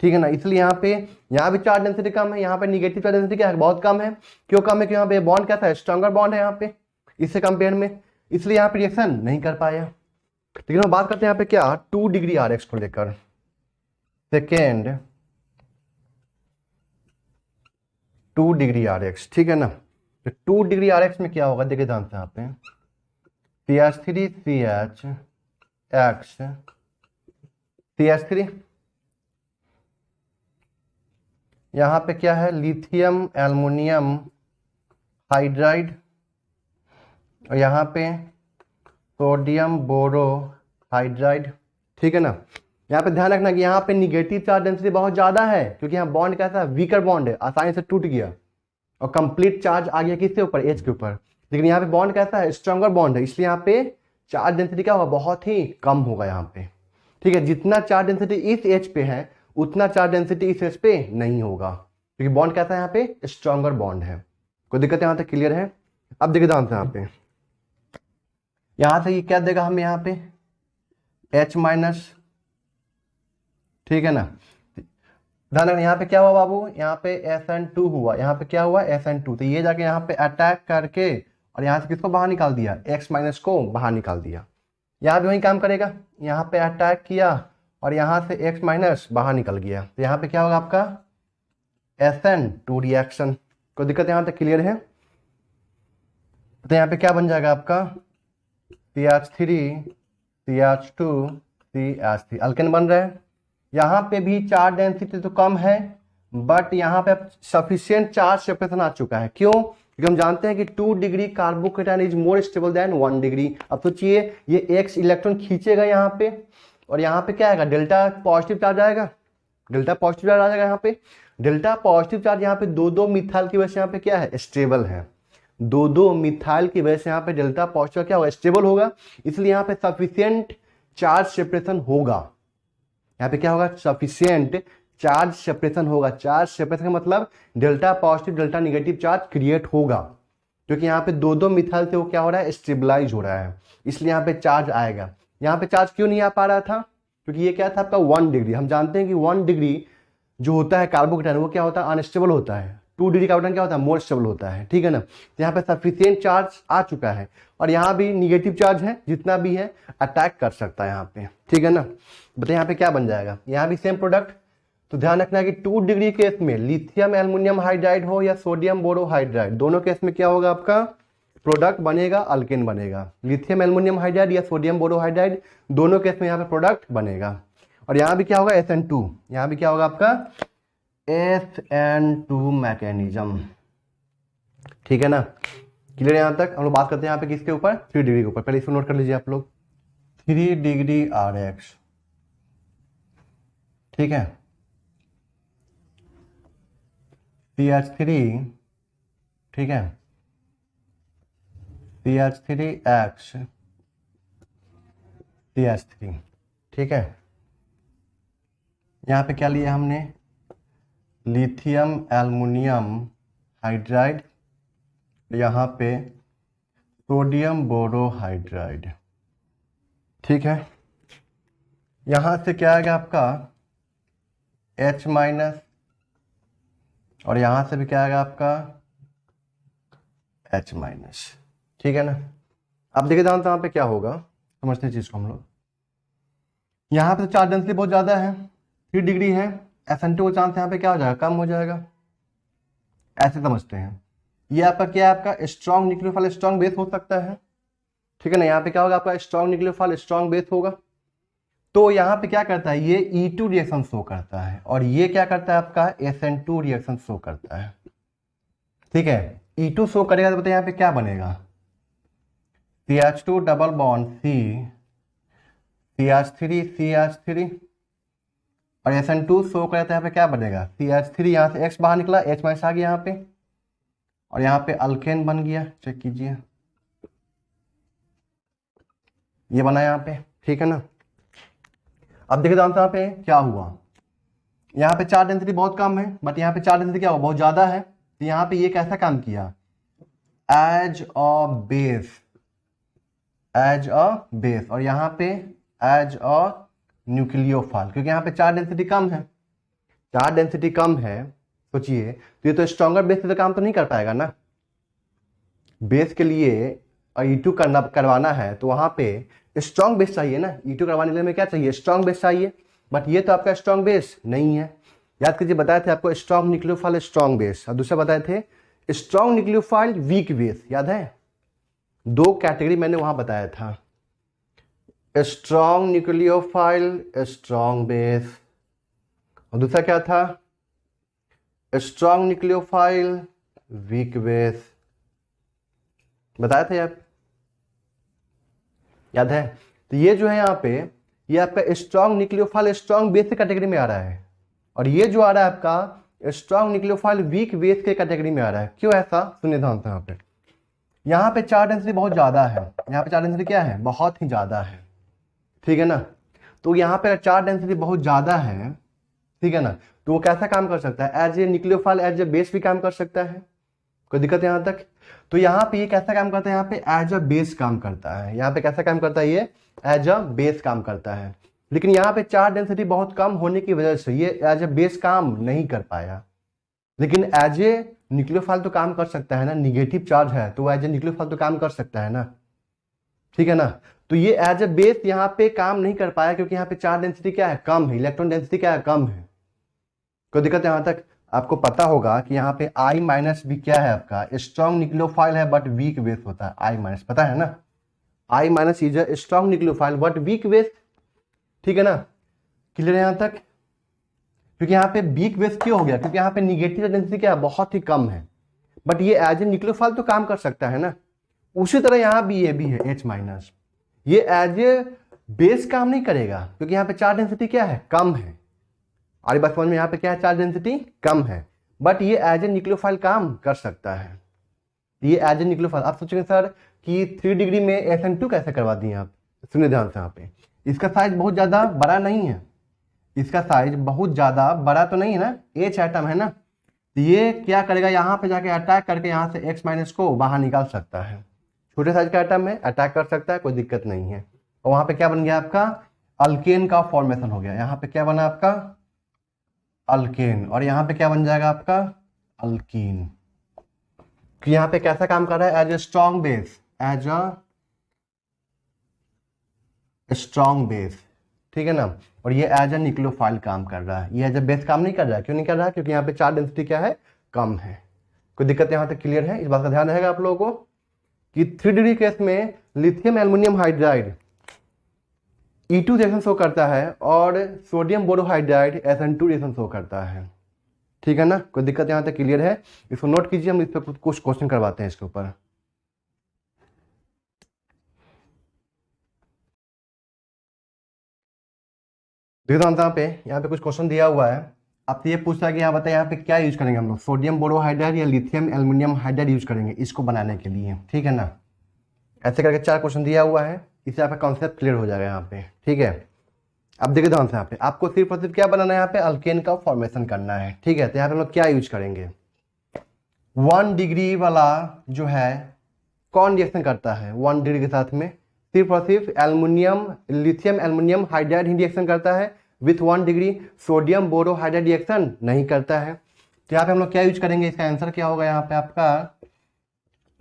ठीक है ना। इसलिए यहाँ भी चार्ज डेंसिटी कम है, यहाँ पे निगेटिव चार्ज डेंसिटी क्या है बहुत कम है। क्यों कम है? क्योंकि यहाँ पे बॉन्ड कैसा है स्ट्रॉन्गर बॉन्ड है यहाँ पे इससे कंपेयर में, इसलिए यहाँ पे रिएक्शन नहीं कर पाया। लेकिन हम बात करते हैं यहाँ पे क्या 2 डिग्री RX को लेकर। सेकेंड 2 डिग्री RX, ठीक है ना। तो 2 डिग्री RX में क्या होगा देखिए जानते हैं यहाँ पे CH3CHX यहाँ पे क्या है लिथियम एल्युमिनियम हाइड्राइड और यहाँ पे सोडियम बोरो हाइड्राइड, ठीक है ना। यहाँ पे ध्यान रखना कि यहाँ पे निगेटिव चार्ज डेंसिटी बहुत ज़्यादा है क्योंकि यहाँ बॉन्ड कैसा है वीकर बॉन्ड है, आसानी से टूट गया और कंप्लीट चार्ज आ गया किसके ऊपर H के ऊपर। लेकिन यहाँ पे बॉन्ड कैसा है स्ट्रॉन्गर बॉन्ड है इसलिए यहाँ पे चार्ज डेंसिटी क्या होगा बहुत ही कम होगा यहाँ पे, ठीक है। जितना चार्ज डेंसिटी इस H पे है उतना चार्ज डेंसिटी इस H पे नहीं होगा क्योंकि बॉन्ड कैसा है यहाँ पे स्ट्रॉन्गर बॉन्ड है। कोई दिक्कत यहाँ तक क्लियर है? अब देखिए ध्यान से यहाँ से ये क्या देगा हमें यहाँ पे H-, ठीक है ना। ध्यान रखना यहाँ पे क्या हुआ बाबू यहाँ पे SN2 हुआ, यहाँ पे क्या हुआ SN2। तो ये जाके यहाँ पे अटैक करके और यहाँ से किसको बाहर निकाल दिया X- को बाहर निकाल दिया। यहाँ भी वही काम करेगा, यहाँ पे अटैक किया और यहाँ से X- बाहर निकल गया। तो यहाँ पे क्या होगा आपका SN2 रिएक्शन। कोई दिक्कत यहाँ तक क्लियर है? तो यहाँ पे क्या बन जाएगा आपका CH3 CH2 CH3 अल्केन बन रहा है। यहाँ पे भी चार्ज डेंसिटी तो कम है बट यहाँ पे सफिशिएंट चार्ज सेपरेशन आ चुका है। क्यों? क्योंकि हम जानते हैं कि 2 degree carbocation is more stable then 1 degree. अब सोचिए ये X इलेक्ट्रॉन खींचेगा यहाँ पे और यहाँ पे क्या आएगा डेल्टा पॉजिटिव चार्ज आएगा, डेल्टा पॉजिटिव चार्ज आ जाएगा। यहाँ पे डेल्टा पॉजिटिव चार्ज यहाँ पे 2 मिथाइल की वजह से यहाँ पे क्या है स्टेबल है, 2 मिथाइल की वजह से यहाँ पे डेल्टा पॉजिटिव क्या होगा स्टेबल होगा। इसलिए यहाँ पे सफिशिएंट चार्ज सेपरेशन होगा, यहाँ पे क्या होगा सफिशिएंट चार्ज सेपरेशन होगा। चार्ज सेपरेशन का मतलब delta positive delta negative charge create होगा क्योंकि यहाँ पे 2 मिथाइल से वो क्या हो रहा है स्टेबलाइज हो रहा है इसलिए यहाँ पे चार्ज आएगा। यहाँ पे चार्ज क्यों नहीं आ पा रहा था? क्योंकि ये क्या था आपका 1 डिग्री। हम जानते हैं कि 1 डिग्री जो होता है कार्बोकेटाइन वो क्या होता है अनस्टेबल होता है, 2 डिग्री कार्बोकेटाइन क्या होता है मोर स्टेबल होता है, ठीक है ना। तो यहाँ पे सफिशिएंट चार्ज आ चुका है और यहाँ भी निगेटिव चार्ज है जितना भी है अटैक कर सकता है यहाँ पे, ठीक है ना। बताइए यहाँ पे क्या बन जाएगा, यहाँ भी सेम प्रोडक्ट। तो ध्यान रखना कि 2 डिग्री केस में लिथियम एल्युमिनियम हाइड्राइड हो या सोडियम बोरो हाइड्राइड दोनों केस में क्या होगा आपका प्रोडक्ट बनेगा अल्केन बनेगा। लिथियम एल्युमिनियम हाइड्राइड या सोडियम बोरो हाइड्राइड दोनों केस में यहाँ पे प्रोडक्ट बनेगा। और यहाँ भी क्या होगा SN2, यहाँ भी क्या होगा आपका SN2 मैकेनिज्म, ठीक है ना। क्लियर यहाँ तक? हम लोग बात करते हैं यहाँ पे किसके ऊपर 3 डिग्री के ऊपर। पहले इसको नोट कर लीजिए आप लोग 3 डिग्री RX, ठीक है। CH3, ठीक है, CH3X CH3, ठीक है। यहाँ पे क्या लिया हमने, लिथियम एल्युमिनियम हाइड्राइड, यहाँ पे सोडियम बोरोहाइड्राइड, ठीक है। यहाँ से क्या आएगा आपका H-, और यहाँ से भी क्या आएगा आपका H-, ठीक है ना। अब देखिए जानते हैं यहाँ पे क्या होगा, समझते हैं चीज को हम लोग। यहाँ पे तो चार्ज डेंसिटी बहुत ज्यादा है, 3 डिग्री है, SN2 का चांस यहाँ पे क्या हो जाएगा, कम हो जाएगा, ऐसे समझते हैं। ये आपका क्या है, आपका स्ट्रॉन्ग न्यूक्लियोफाइल स्ट्रॉन्ग बेस हो सकता है, ठीक है ना। यहाँ पे क्या होगा, आपका स्ट्रॉन्ग न्यूक्लियोफाइल स्ट्रॉन्ग बेस होगा। तो यहाँ पे क्या करता है, ये E2 रिएक्शन शो करता है, और ये क्या करता है, आपका SN2 रिएक्शन शो करता है, ठीक है। E2 शो करेगा तो बताइए यहाँ पे क्या बनेगा, CH2 double bond C, CH3 CH3, और SN2 शो करेगा तो यहाँ पे क्या बनेगा, CH3, यहाँ से X बाहर निकला, H- आ गया यहाँ पे, और यहाँ पे अल्केन बन गया, चेक कीजिए, ये बना यहाँ पे, ठीक है ना। अब देखिए यहाँ पे क्या हुआ, यहाँ पे चार्ज डेंसिटी बहुत कम है, बट यहाँ पे चार्ज डेंसिटी क्या हुआ, बहुत ज्यादा है। तो यहाँ पे ये कैसा काम किया, as a base, as a base, और यहाँ पे एज अ न्यूक्लियोफाइल, क्योंकि यहाँ पे चार्ज डेंसिटी कम है, चार्ज डेंसिटी कम है, सोचिए। तो ये तो स्ट्रॉन्गर बेस से तो काम तो नहीं कर पाएगा ना, बेस के लिए E2 करवाना है तो वहां पे स्ट्रॉन्ग बेस चाहिए ना, E2 करवाने के लिए में क्या चाहिए, स्ट्रॉन्ग बेस चाहिए, बट ये तो आपका स्ट्रॉन्ग बेस नहीं है। याद कीजिए, बताए थे आपको स्ट्रॉन्ग न्यूक्लियोफाइल स्ट्रॉन्ग बेस, और दूसरा बताए थे स्ट्रॉन्ग न्यूक्लियोफाइल वीक बेस, याद है, 2 कैटेगरी मैंने वहां बताया था, स्ट्रॉन्ग न्यूक्लियोफाइल स्ट्रॉन्ग बेस, और दूसरा क्या था, स्ट्रॉन्ग न्यूक्लियोफाइल वीक बेस, बताया थे आप, याद है। तो ये जो है यहाँ पे, ये आपका स्ट्रॉन्ग न्यूक्लियोफाइल स्ट्रॉन्ग बेस के कैटेगरी में आ रहा है, और ये जो आ रहा है आपका स्ट्रॉन्ग न्यूक्लियोफाइल वीक बेस के कैटेगरी में आ रहा है। क्यों ऐसा, सुनिए ध्यान से। यहाँ पे चार्ज डेंसिटी बहुत ज्यादा है, यहाँ पे चार्ज डेंसिटी क्या है, बहुत ही ज्यादा है, ठीक है ना। तो यहाँ पे चार्ज डेंसिटी बहुत ज्यादा है, ठीक है ना, तो वो कैसा काम कर सकता है, as a nucleophile as a base भी काम कर सकता है, कोई दिक्कत है यहाँ तक। तो यहाँ पे ये कैसा काम करता है, यहाँ पे एज अ बेस काम करता है, यहाँ पे कैसा काम करता है, ये एज अ बेस काम करता है। लेकिन यहाँ पे चार्ज डेंसिटी बहुत कम होने की वजह से ये एज अ बेस काम नहीं कर पाया, लेकिन एज ए न्यूक्लियोफाइल तो काम कर सकता है ना, निगेटिव चार्ज है तो एज ए न्यूक्लियोफाइल तो काम कर सकता है ना, ठीक है ना। तो ये एज ए बेस यहाँ पे काम नहीं कर पाया, क्योंकि यहाँ पे चार्ज डेंसिटी क्या है, कम है, इलेक्ट्रॉन डेंसिटी क्या है, कम है। कोई दिक्कत है यहाँ तक। आपको पता होगा कि यहाँ पे I- भी क्या है, आपका स्ट्रॉन्ग न्यूक्लियोफाइल है बट वीक बेस होता है, I-, पता है ना, I- is a strong nucleophile but weak base, ठीक है ना, क्लियर है यहाँ तक। क्योंकि यहाँ पे वीक बेस क्यों हो गया, क्योंकि यहाँ पे निगेटिव डेंसिटी क्या है, बहुत ही कम है, बट ये एज ए न्यूक्लियोफाइल तो काम कर सकता है ना। उसी तरह यहाँ भी ये भी है H-, ये एज ए बेस काम नहीं करेगा, क्योंकि यहाँ पे चार्ज डेंसिटी क्या है, कम है। और बात समझ में, यहाँ पे क्या है, चार्ज डेंसिटी कम है, बट ये एज ए न्यूक्लियोफाइल काम कर सकता है, ये एज ए न्यूक्लियोफाइल। आप सोचेंगे सर कि 3 डिग्री में SN2 कैसे करवा दिए आप, सुनिए ध्यान से। यहाँ पे इसका साइज बहुत ज्यादा बड़ा नहीं है, इसका साइज बहुत ज्यादा बड़ा तो नहीं है ना, H एटम है ना, तो ये क्या करेगा, यहाँ पे जाके अटैक करके यहाँ से X- को बाहर निकाल सकता है, छोटे साइज का एटम है, अटैक कर सकता है, कोई दिक्कत नहीं है। और वहां पे क्या बन गया आपका, अल्केन का फॉर्मेशन हो गया, यहाँ पे क्या बना आपका, अल्केन, और यहाँ पे क्या बन जाएगा आपका, अल्कीन। कि यहाँ पे कैसा काम कर रहा है, as a strong base, as a strong base, ठीक है ना। और ये एज ए न्यूक्लियोफाइल काम कर रहा है, ये एज ए बेस काम नहीं कर रहा है, क्यों नहीं कर रहा है, क्योंकि यहाँ पे चार्ज डेंसिटी क्या है, कम है। कोई दिक्कत यहाँ तक क्लियर है, इस बात का ध्यान रहेगा आप लोगों को कि 3 डिग्री केस में lithium aluminium hydride E2 reaction show करता है, और sodium borohydride SN2 reaction show करता है, ठीक है ना। कोई दिक्कत यहाँ तक क्लियर है, इसको नोट कीजिए, हम इस पर कुछ क्वेश्चन करवाते हैं इसके ऊपर। देखो यहाँ पे कुछ क्वेश्चन दिया हुआ है, आपसे ये पूछा है कि यहाँ बताइए यहाँ पे क्या यूज करेंगे हम लोग, सोडियम बोरोहाइड्राइड या लिथियम एल्युमिनियम हाइड्राइड यूज करेंगे इसको बनाने के लिए, ठीक है ना। ऐसे करके 4 क्वेश्चन दिया हुआ है, इससे आपका कॉन्सेप्ट क्लियर हो जाएगा यहाँ पे, ठीक है। अब देखिए ध्यान से यहाँ पे आपको सिर्फ और सिर्फ क्या बनाना है, यहाँ पे अल्केन का फॉर्मेशन करना है, ठीक है। तो यहाँ पे हम लोग क्या यूज करेंगे, 1 डिग्री वाला जो है कौन रिएक्शन करता है 1 डिग्री के साथ में, सिर्फ और सिर्फ एल्युमिनियम लिथियम एल्युमिनियम हाइड्राइड ही रिएक्शन करता है with 1 degree, sodium borohydride reaction नहीं करता है। तो यहाँ पे हम लोग क्या यूज करेंगे, इसका आंसर क्या होगा यहाँ पे आपका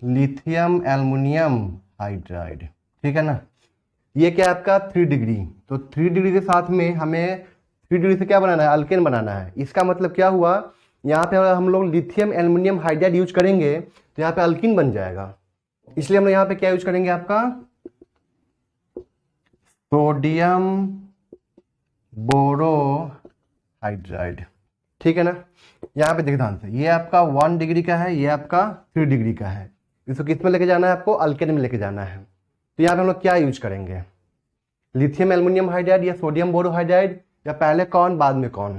लिथियम एल्युमिनियम हाइड्राइड, ठीक है ना। ये क्या है आपका 3 डिग्री, तो 3 डिग्री के साथ में हमें 3 डिग्री से क्या बनाना है, अल्केन बनाना है। इसका मतलब क्या हुआ, यहाँ पे अगर हम लोग लिथियम एल्युमिनियम हाइड्राइड यूज करेंगे तो यहाँ पे अल्किन बन जाएगा, इसलिए हम लोग यहाँ पे क्या यूज करेंगे आपका सोडियम बोरोहाइड्राइड, ठीक है ना। यहाँ पे देखिए ध्यान से, ये आपका 1 डिग्री का है, ये आपका 3 डिग्री का है, इसको किस में लेके जाना है आपको, अल्केन में लेके जाना है। तो यहाँ पे हम लोग क्या यूज करेंगे, लिथियम एल्युमिनियम हाइड्राइड या सोडियम बोरोहाइड्राइड, या पहले कौन बाद में कौन।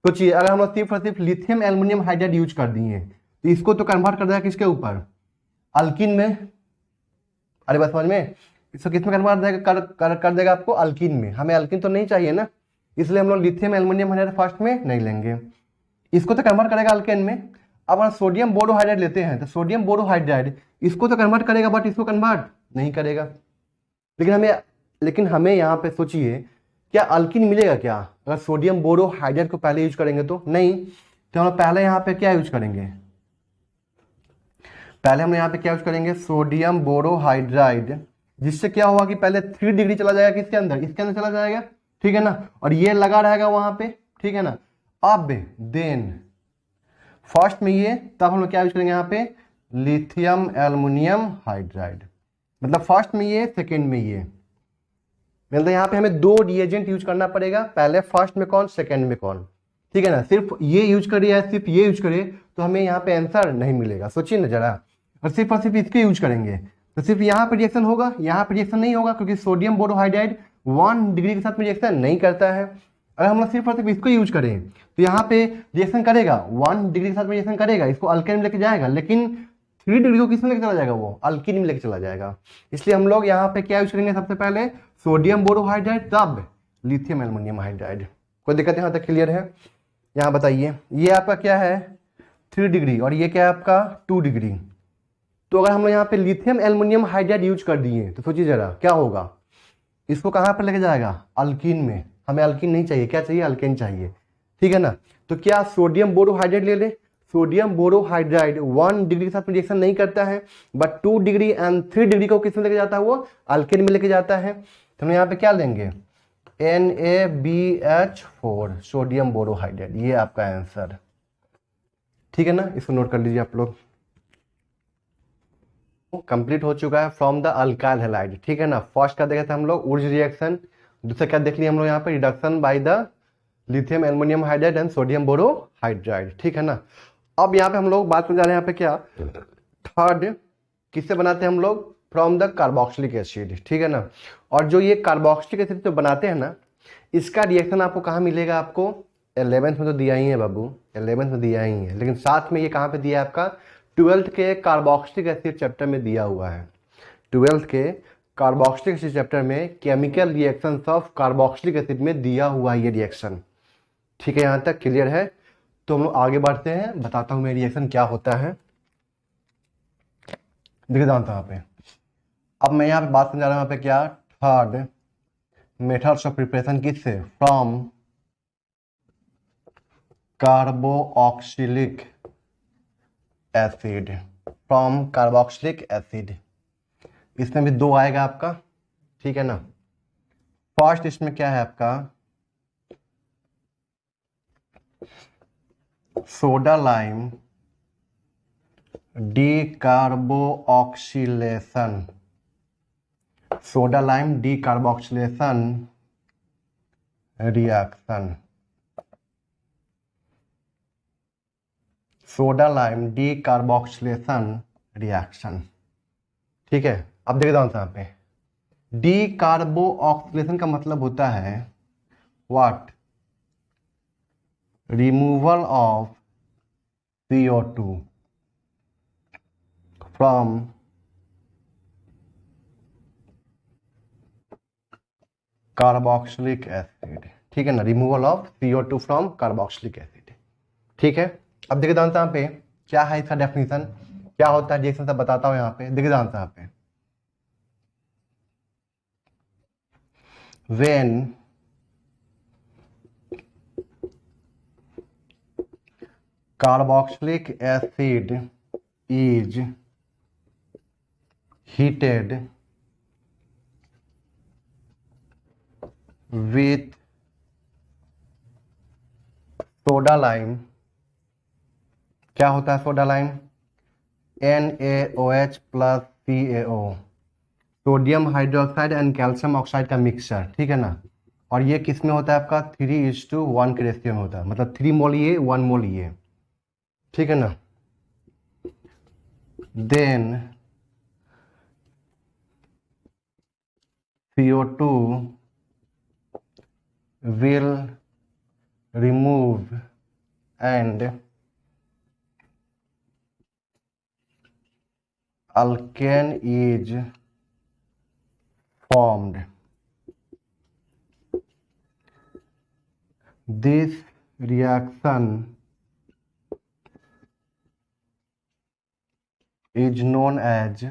सोचिए अगर हम लोग सिर्फ और सिर्फ लिथियम एल्युमिनियम हाइड्राइड यूज कर दिए तो इसको तो कन्वर्ट कर देगा किसके ऊपर, अल्किन में। अरे बस समझ में, इसको किस में कन्वर्ट कर देगा आपको, अल्किन में। हमें अल्किन तो नहीं चाहिए ना, इसलिए हम लोग लिथियम एल्युमिनियम हाइड्राइड फर्स्ट में नहीं लेंगे, इसको तो कन्वर्ट करेगा अल्केन में। अब अगर सोडियम बोरोहाइड्राइड लेते हैं तो सोडियम बोरोहाइड्राइड इसको तो कन्वर्ट करेगा बट इसको कन्वर्ट नहीं करेगा। लेकिन हमें यहाँ पे सोचिए क्या अल्किन मिलेगा क्या, अगर सोडियम बोरोहाइड्राइड को पहले यूज करेंगे तो नहीं। तो हम पहले यहाँ पे क्या यूज करेंगे, पहले हम यहाँ पे क्या यूज करेंगे सोडियम बोरोहाइड्राइड, जिससे क्या होगा कि पहले 3 डिग्री चला जाएगा किसके अंदर, इसके अंदर चला जाएगा, ठीक है ना, और ये लगा रहेगा वहां पे, ठीक है ना। अब देन फर्स्ट में ये, तब हम लोग क्या यूज करेंगे यहाँ पे लिथियम एल्युमिनियम हाइड्राइड, मतलब फर्स्ट में ये सेकेंड में ये, मतलब यहाँ पे हमें 2 रिएजेंट यूज करना पड़ेगा, पहले फर्स्ट में कौन सेकेंड में कौन, ठीक है ना। सिर्फ ये यूज करिए या सिर्फ ये यूज करिए तो हमें यहाँ पे आंसर नहीं मिलेगा, सोचिए ना जरा। और सिर्फ इसके यूज करेंगे तो सिर्फ यहाँ पे रिएक्शन होगा, यहाँ पे रिएक्शन नहीं होगा, क्योंकि सोडियम बोरोहाइड्राइड 1 डिग्री के साथ में रिएक्शन नहीं करता है। अगर हम लोग सिर्फ और सिर्फ इसको यूज करें तो यहाँ पे रिएक्शन करेगा, 1 डिग्री के साथ में रिएक्शन करेगा, इसको अल्केन में लेके जाएगा, लेकिन 3 डिग्री को किस में लेके चला जाएगा, वो अल्किन में लेके चला जाएगा। इसलिए हम लोग यहाँ पे क्या यूज करेंगे, सबसे पहले सोडियम बोरोहाइड्राइड, तब लिथियम एल्युमिनियम हाइड्राइड। कोई दिक्कत यहाँ तक क्लियर है। यहाँ बताइए ये आपका क्या है 3 डिग्री और ये क्या है आपका 2 डिग्री। तो अगर हम लोग यहाँ पे लिथियम एल्युमिनियम हाइड्राइड यूज कर दिए तो सोचिए जरा क्या होगा, इसको कहाँ पर लेके जाएगा, अल्किन में। हमें अल्किन नहीं चाहिए, क्या चाहिए, अल्केन चाहिए, ठीक है ना। तो क्या सोडियम बोरोहाइड्राइड ले ले, सोडियम बोरोहाइड्राइड 1 डिग्री के साथ रिएक्शन नहीं करता है, बट 2 डिग्री एंड 3 डिग्री को किस में लेके जाता है, वो अल्केन में लेके जाता है। तो हम यहाँ पे क्या लेंगे NaBH4 सोडियम बोरोहाइड्राइड, ये आपका आंसर, ठीक है ना। इसको नोट कर लीजिए आप लोग। कंप्लीट हो चुका है फ्रॉम द अल्काइल हैलाइड, ठीक है ना। फर्स्ट का देखा था हम लोग उर्ज रिएक्शन, दूसरा क्या देख लिया हम लोग यहाँ पे reduction by the lithium aluminium hydride and sodium borohydride, ठीक है ना। अब यहाँ पे हम लोग बात करने जा रहे हैं यहाँ पे क्या, थर्ड किससे बनाते हैं हम लोग, फ्रॉम द कार्बोक्सिलिक एसिड, ठीक है ना। और जो ये कार्बोक्सिलिक एसिड जो बनाते हैं ना, इसका रिएक्शन आपको कहाँ मिलेगा, आपको 11th में तो दिया ही है बाबू, 11th में दिया ही है, लेकिन साथ में ये कहाँ पे दिया है आपका 12th के कार्बोक्सिलिक एसिड चैप्टर में दिया हुआ है। 12th के कार्बोक्सिलिक एसिड चैप्टर में chemical reactions of carboxylic acid में दिया हुआ है ये रिएक्शन, ठीक है। यहाँ तक क्लियर है। तो हम लोग आगे बढ़ते हैं, बताता हूँ मैं रिएक्शन क्या होता है। देखिए जानता हूँ यहाँ पे, अब मैं यहाँ पे बात करने जा रहा हूँ यहाँ पे क्या, थर्ड मेथड्स ऑफ प्रिपरेशन किससे, from carboxylic acid, from carboxylic acid. इसमें भी 2 आएगा आपका, ठीक है ना। फर्स्ट इसमें क्या है आपका soda lime decarboxylation, soda lime decarboxylation reaction, soda lime decarboxylation reaction, ठीक है। अब देखिए यहाँ पे डीकार्बोक्सिलेशन का मतलब होता है what, removal of CO2 from carboxylic acid. ठीक है ना, removal of CO2 from carboxylic acid. ठीक है, अब देखिए आंसर यहाँ पे क्या है, इसका डेफिनेशन क्या होता है, जैसे सब बताता हूँ यहाँ पे। देखिए आंसर यहाँ पे, when carboxylic acid is heated with soda lime, क्या होता है soda lime, NaOH plus CaO, sodium hydroxide and calcium oxide का मिक्सचर। ठीक है ना, और ये किस में होता है आपका 3:1 के रेशियो में होता है, मतलब 3 मोल ये 1 मोल ये। ठीक है ना, then CO2 will remove and alkane is formed. This reaction is known as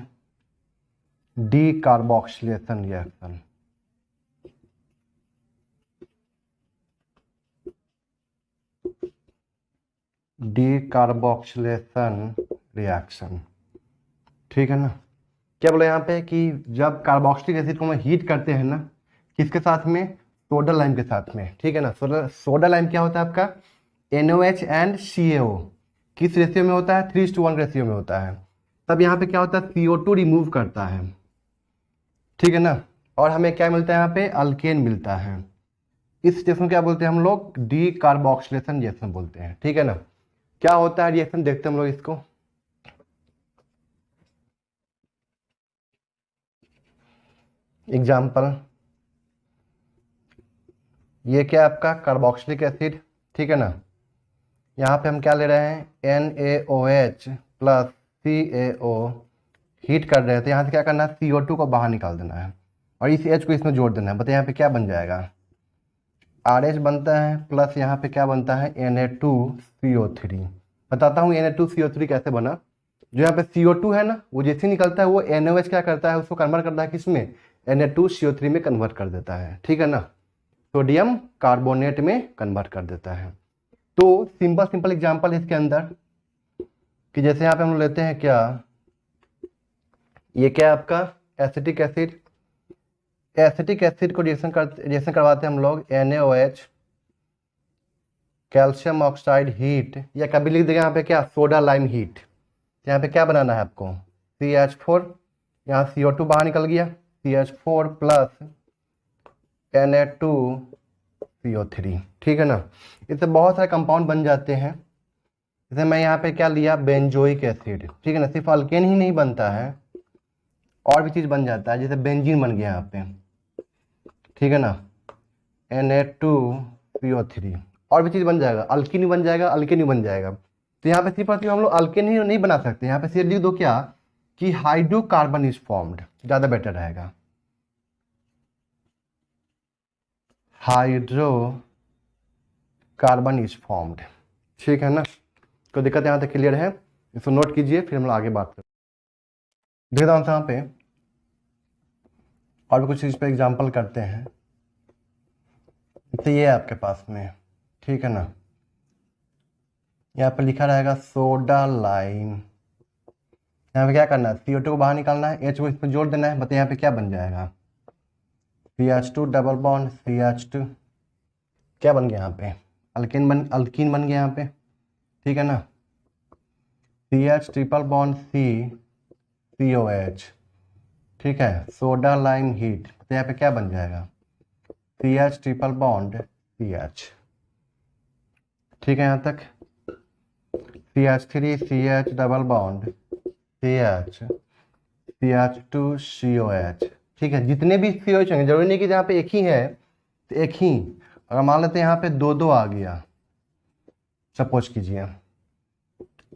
decarboxylation reaction। Decarboxylation reaction. ठीक है ना, क्या बोला यहाँ पे कि जब कार्बोक्सिलिक एसिड को हम हीट करते हैं ना, किसके साथ में, सोडा लाइम के साथ में। ठीक है ना, सोडा लाइम क्या होता है आपका NaOH एंड CaO, किस रेशियो में होता है 3:1 रेशियो में होता है। तब यहाँ पे क्या होता है CO2 रिमूव करता है। ठीक है ना, और हमें क्या मिलता है यहाँ पे अल्केन मिलता है। इस रिएक्शन क्या बोलते हैं हम लोग, डीकार्बोक्सिलेशन रिएक्शन बोलते हैं। ठीक है ना, क्या होता है रिएक्शन देखते हैं हम लोग इसको। एग्जाम्पल, ये क्या है आपका कार्बोक्सिलिक एसिड। ठीक है ना, यहाँ पे हम क्या ले रहे हैं NaOH प्लस CaO, हीट कर रहे थे। यहाँ से क्या करना है CO2 को बाहर निकाल देना है और इस H को इसमें जोड़ देना है। बताइए यहाँ पे क्या बन जाएगा, RH बनता है प्लस यहाँ पे क्या बनता है Na2CO3। बताता हूँ Na2CO3 कैसे बना। जो यहाँ पे CO2 है ना, वो जैसे निकलता है वो NaOH क्या करता है, उसको कन्वर्ट करता है किसमें, Na2CO3 में कन्वर्ट कर देता है। ठीक है ना, सोडियम कार्बोनेट में कन्वर्ट कर देता है। तो सिंपल एग्जांपल इसके अंदर कि जैसे यहाँ पे हम लेते हैं क्या, ये क्या है आपका एसिटिक एसिड। एसिटिक एसिड को रिएक्शन करवाते हैं हम लोग NaOH कैल्शियम ऑक्साइड हीट, या कभी लिख देगा यहाँ पे क्या सोडा लाइम हीट। यहाँ पे क्या बनाना है आपको CH4, यहाँ CO2 बाहर निकल गया, CH4 प्लस Na2CO3। ठीक है ना, इससे बहुत सारे कंपाउंड बन जाते हैं। जैसे मैं यहाँ पे क्या लिया बेंजोइक एसिड। ठीक है ना, सिर्फ अल्केन ही नहीं बनता है, और भी चीज़ बन जाता है, जैसे बेंजीन बन गया यहाँ पे। ठीक है ना, Na2CO3, और भी चीज़ बन जाएगा, अल्किन भी बन जाएगा, अल्केन भी बन जाएगा। तो यहाँ पे सिर्फ हम लोग अल्केन ही नहीं बना सकते, यहाँ पे सिर्फ लिख दो क्या कि हाइड्रोकार्बन इज फॉर्म्ड, ज़्यादा बेटर रहेगा। Hydrocarbon is formed. ठीक है ना, कोई दिक्कत यहाँ तक क्लियर है, इसको नोट कीजिए, फिर हम लोग आगे बात करें। देखता हूँ यहाँ पे और भी कुछ चीज़ पे एग्जाम्पल करते हैं। तो ये है आपके पास में। ठीक है ना, यहाँ पे लिखा रहेगा सोडा लाइम। यहाँ पे क्या करना है CO2 को बाहर निकालना है, H को इसमें जोड़ देना है। बताइए यहाँ पे क्या बन जाएगा CH2 डबल बॉन्ड CH2, क्या बन गया यहाँ पे अल्कीन बन गया यहाँ पे। ठीक है ना, CH ट्रिपल बॉन्ड COH। ठीक है, सोडा लाइम हीट, तो यहाँ पे क्या बन जाएगा CH ट्रिपल बॉन्ड CH। ठीक है, यहाँ तक CH3 CH double bond CH CH2 COH। ठीक है, जितने भी COH होंगे, जरूरी नहीं कि जहाँ पे एक ही है तो एक ही, अगर मान लेते हैं यहाँ पे दो आ गया सपोज कीजिए,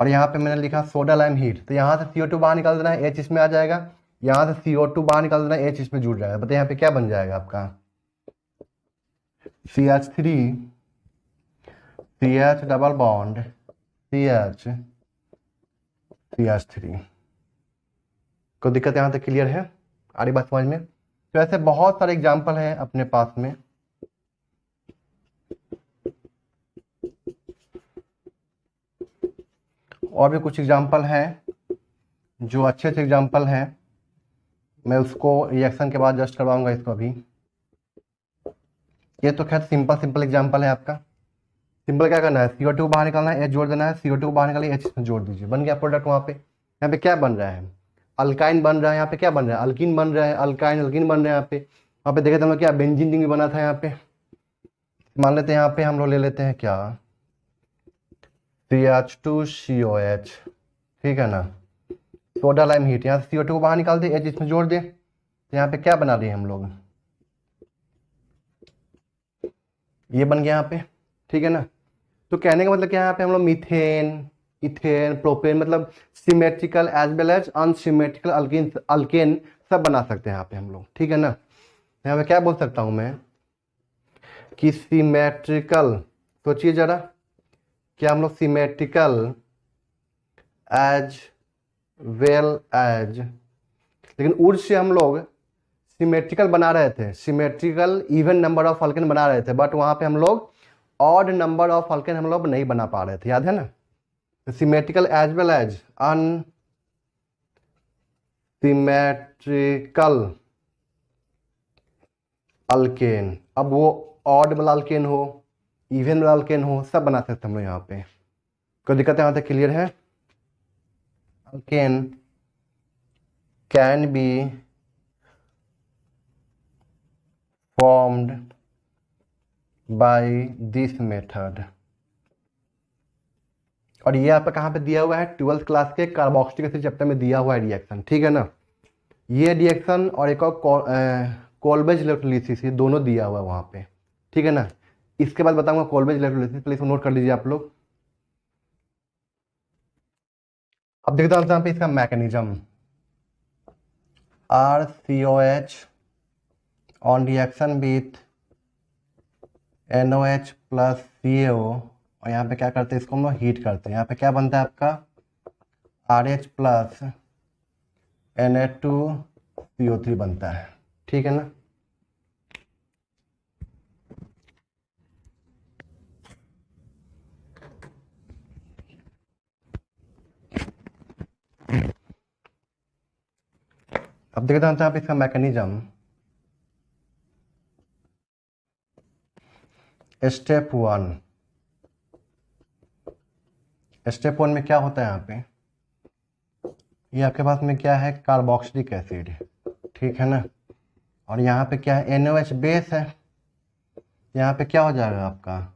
और यहाँ पे मैंने लिखा सोडा लाइम हीट, तो यहाँ से CO2 बाहर निकाल देना है, H इसमें आ जाएगा, यहाँ से CO2 बाहर निकाल देना है, H इसमें जुड़ जाएगा। बताइए यहाँ पे क्या बन जाएगा आपका, CH3 CH double bond CH CH3। कोई दिक्कत यहाँ तक क्लियर है? आ रही बात समझ में? तो ऐसे बहुत सारे एग्जाम्पल हैं अपने पास में। और भी कुछ एग्जाम्पल हैं जो अच्छे अच्छे एग्जाम्पल हैं, मैं उसको रिएक्शन के बाद जस्ट करवाऊंगा इसको अभी। ये तो खैर सिंपल एग्जाम्पल है आपका। सिंपल क्या करना है, CO2 बाहर निकालना है, H जोड़ देना है, CO2 बाहर निकालिए, H इसमें जोड़ दीजिए, बन गया प्रोडक्ट। वहाँ पे यहाँ पे क्या बन रहा है, अल्काइन बन रहा है। यहाँ पे क्या बन रहा है, अल्किन बन रहा है, अल्काइन अल्किन बन रहा है। यहाँ पे वहाँ पे देखे थे हम लोग क्या बेंजीन रिंग भी बना था। यहाँ पे मान लेते हैं, यहाँ पे हम लोग ले लेते हैं क्या, CH2COH, ठीक है ना। सोडा लाइम हीट, यहाँ से CO2 को बाहर निकाल दे, H इसमें जोड़ दे, तो यहाँ पे क्या बना रहे हैं हम लोग, ये बन गया यहाँ पे, ठीक है ना। तो कहने का मतलब क्या है, यहाँ पे हम लोग मीथेन, इथेन, प्रोपेन, मतलब symmetrical as well as unsymmetrical alkane सब बना सकते हैं यहाँ पे हम लोग, ठीक है ना। यहाँ पे क्या बोल सकता हूँ मैं कि सिमेट्रिकल, सोचिए जरा, क्या हम लोग सिमेट्रिकल एज वेल एज, लेकिन ऊर्ज से हम लोग सिमेट्रिकल बना रहे थे, symmetrical even number of alkane बना रहे थे, बट वहाँ पे हम लोग ऑड नंबर ऑफ अल्केन हम लोग नहीं बना पा रहे थे, याद है ना। Symmetrical as well as unsymmetrical alkane, अब वो ऑड वाला अल्केन हो, इवन वाला अल्केन हो, सब बना सकते हम लोग यहाँ पे। कोई दिक्कत है यहाँ तक क्लियर है? Alkane can be formed by this method. और ये आपका कहाँ पे दिया हुआ है, 12th क्लास के कार्बोक्सिलिक एसिड चैप्टर में दिया हुआ है रिएक्शन, ठीक है ना। ये रिएक्शन और एक और कोल्बेज इलेक्ट्रोलिसिस, ये दोनों दिया हुआ है वहाँ पे, ठीक है ना। इसके बाद बताऊंगा कोल्बेज इलेक्ट्रोलिसिस, प्लीज नोट कर लीजिए आप लोग। अब देखते हैं यहाँ पे इसका mechanism, RCOH on reaction with NOH plus CaO, और यहाँ पे क्या करते हैं, इसको हम लोग हीट करते हैं। यहाँ पे क्या बनता है आपका RH प्लस Na2CO3 बनता है, ठीक है ना। अब देखते हैं यहाँ पे इसका मैकेनिज्म। स्टेप वन में क्या होता है, यहाँ पे ये आपके पास में क्या है, कार्बोक्सिलिक एसिड, ठीक है ना। और यहाँ पे क्या है, NOH बेस है। यहाँ पे क्या हो जाएगा आपका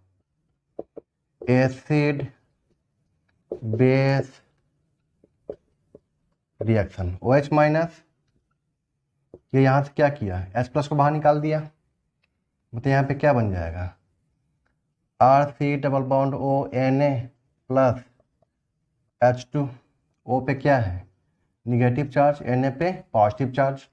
acid base reaction, OH minus, ये यहाँ से क्या किया, H प्लस को बाहर निकाल दिया, मतलब यहाँ पे क्या बन जाएगा, RC double bond O Na plus H2, O पे क्या है निगेटिव चार्ज, Na पे पॉजिटिव चार्ज।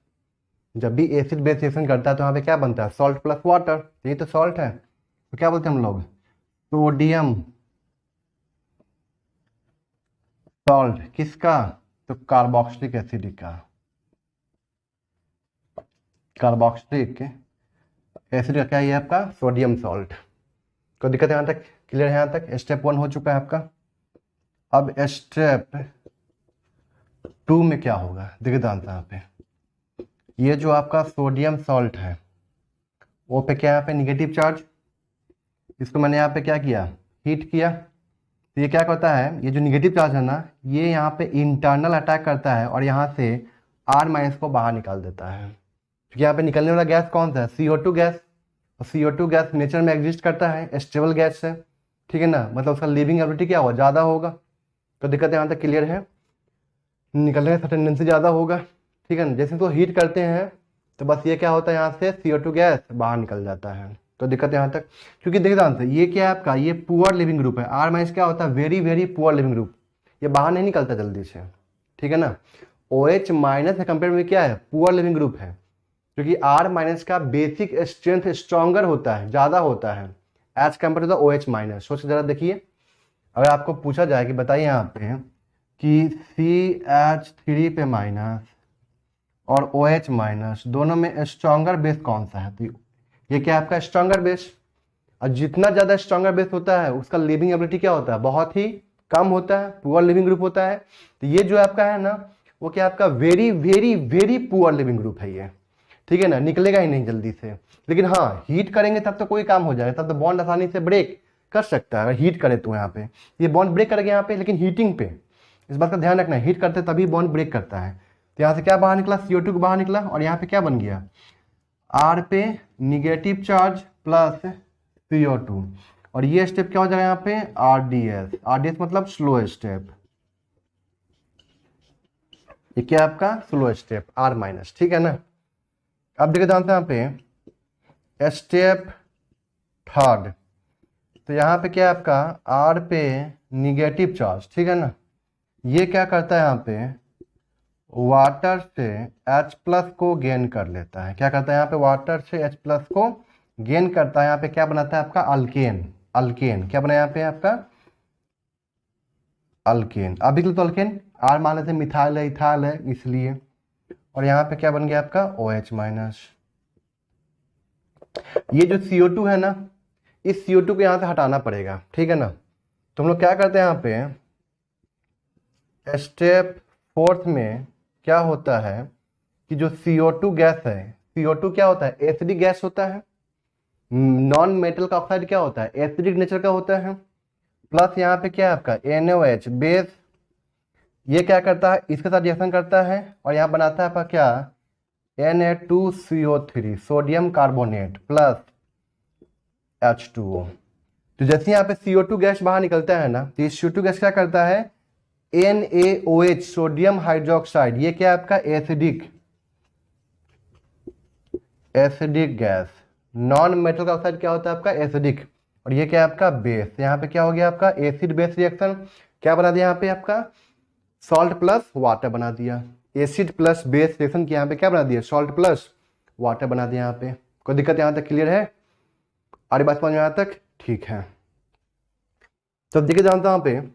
जब भी एसिड बेस रिएक्शन करता है तो यहाँ पे क्या बनता है, सॉल्ट प्लस वाटर, ये तो सॉल्ट है, तो क्या बोलते हैं हम लोग, सोडियम सॉल्ट, किसका, तो कार्बोक्सिलिक एसिड का, कार्बोक्सिलिक एसिड का क्या है आपका सोडियम सॉल्ट। कोई दिक्कत है यहाँ तक क्लियर है? यहाँ तक स्टेप 1 हो चुका है आपका। अब स्टेप 2 में क्या होगा, देखिए ध्यान से यहाँ पे, ये जो आपका सोडियम सॉल्ट है वो पे क्या, यहाँ पे निगेटिव चार्ज, इसको मैंने यहाँ पे क्या किया, हीट किया, तो ये क्या करता है, ये जो निगेटिव चार्ज है ना, ये यहाँ पे इंटरनल अटैक करता है और यहाँ से R माइनस को बाहर निकाल देता है। क्योंकि यहाँ पे निकलने वाला गैस कौन सा है, CO2 गैस, और CO2 गैस नेचर में एग्जिस्ट करता है, स्टेबल गैस है, ठीक है ना, मतलब उसका लिविंग एबिलिटी क्या होगा, ज़्यादा होगा। तो दिक्कत यहाँ तक क्लियर है, निकलने का टेंडेंसी ज़्यादा होगा, ठीक है ना। जैसे तो हीट करते हैं तो बस ये क्या होता है, यहाँ से CO2 गैस बाहर निकल जाता है, तो दिक्कत यहाँ तक, क्योंकि देखिए ध्यान से, ये क्या है आपका, ये पुअर लिविंग ग्रुप है। आर माइनस क्या होता है, very very poor leaving group, ये बाहर नहीं निकलता जल्दी से, ठीक है ना। ओ एच माइनस के कंपेयर में क्या है, पुअर लिविंग ग्रुप है, क्योंकि आर माइनस का बेसिक स्ट्रेंथ स्ट्रॉन्गर होता है, ज़्यादा होता है as compare to the O H minus. सोच के जरा देखिए, अगर आपको पूछा जाए कि बताइए यहाँ पे कि CH3 पे माइनस और OH माइनस दोनों में स्ट्रॉन्गर बेस कौन सा है, तो ये क्या है आपका स्ट्रॉन्गर बेस। और जितना ज़्यादा स्ट्रॉन्गर बेस होता है उसका लिविंग एबिलिटी क्या होता है, बहुत ही कम होता है, पुअर लिविंग ग्रुप होता है। तो ये जो आपका है ना, वो क्या आपका very very very poor leaving group है ये, ठीक है ना, निकलेगा ही नहीं जल्दी से। लेकिन हाँ, हीट करेंगे तब तो कोई काम हो जाएगा, तब तो बॉन्ड आसानी से ब्रेक कर सकता है। अगर हीट करे तो यहाँ पे ये बॉन्ड ब्रेक करेगा यहाँ पे, लेकिन हीटिंग पे इस बात का ध्यान रखना है, हीट करते तभी बॉन्ड ब्रेक करता है। तो यहाँ से क्या बाहर निकला, CO2 बाहर निकला, और यहाँ पे क्या बन गया, R पे निगेटिव चार्ज प्लस CO2, और ये स्टेप क्या हो जाएगा यहाँ पे, RDS। RDS मतलब स्लो स्टेप, ये क्या आपका स्लो स्टेप R माइनस, ठीक है ना। अब देखिए ध्यान से यहाँ पे स्टेप थर्ड, तो यहाँ पे क्या है आपका R पे निगेटिव चार्ज, ठीक है ना, ये क्या करता है यहाँ पे वाटर से H प्लस को गेन कर लेता है। क्या करता है यहाँ पे, वाटर से H प्लस को गेन करता है, यहाँ पे क्या बनाता है आपका अल्केन। अल्केन क्या बना यहाँ पे आपका अल्केन। अभी तो अल्केन R मान लेते मिथाइल है, इथाइल है इसलिए, और यहाँ पे क्या बन गया आपका OH माइनस। ये जो CO2 है ना, इस CO2 को यहाँ से हटाना पड़ेगा, ठीक है ना। तो हम लोग क्या करते हैं यहाँ पे स्टेप फोर्थ में क्या होता है कि जो CO2 गैस है, CO2 क्या होता है, एसिडिक गैस होता है, नॉन मेटल का ऑक्साइड क्या होता है, एसिडिक नेचर का होता है, प्लस यहाँ पे क्या है आपका NaOH बेस, ये क्या करता है, इसके साथ रिएक्शन करता है और यहाँ बनाता है आपका क्या Na2CO3 sodium carbonate plus H2O। तो जैसे यहाँ पे CO2 गैस बाहर निकलता है ना, तो ये CO2 गैस क्या करता है NaOH सोडियम हाइड्रोक्साइड, ये क्या है आपका एसिडिक गैस, नॉन मेटल का ऑक्साइड क्या होता है आपका एसिडिक, और ये क्या है आपका बेस। यहाँ पे क्या हो गया आपका एसिड बेस रिएक्शन, क्या बना दिया यहाँ पे आपका सॉल्ट प्लस वाटर बना दिया, एसिड प्लस बेस रिएक्शन की यहाँ पे क्या बना दिया सॉल्ट प्लस वाटर बना दिया। यहाँ पे कोई दिक्कत यहाँ तक क्लियर है, आरी बात समझ में यहाँ तक, ठीक है। तो देखिए जानता हूँ यहाँ पे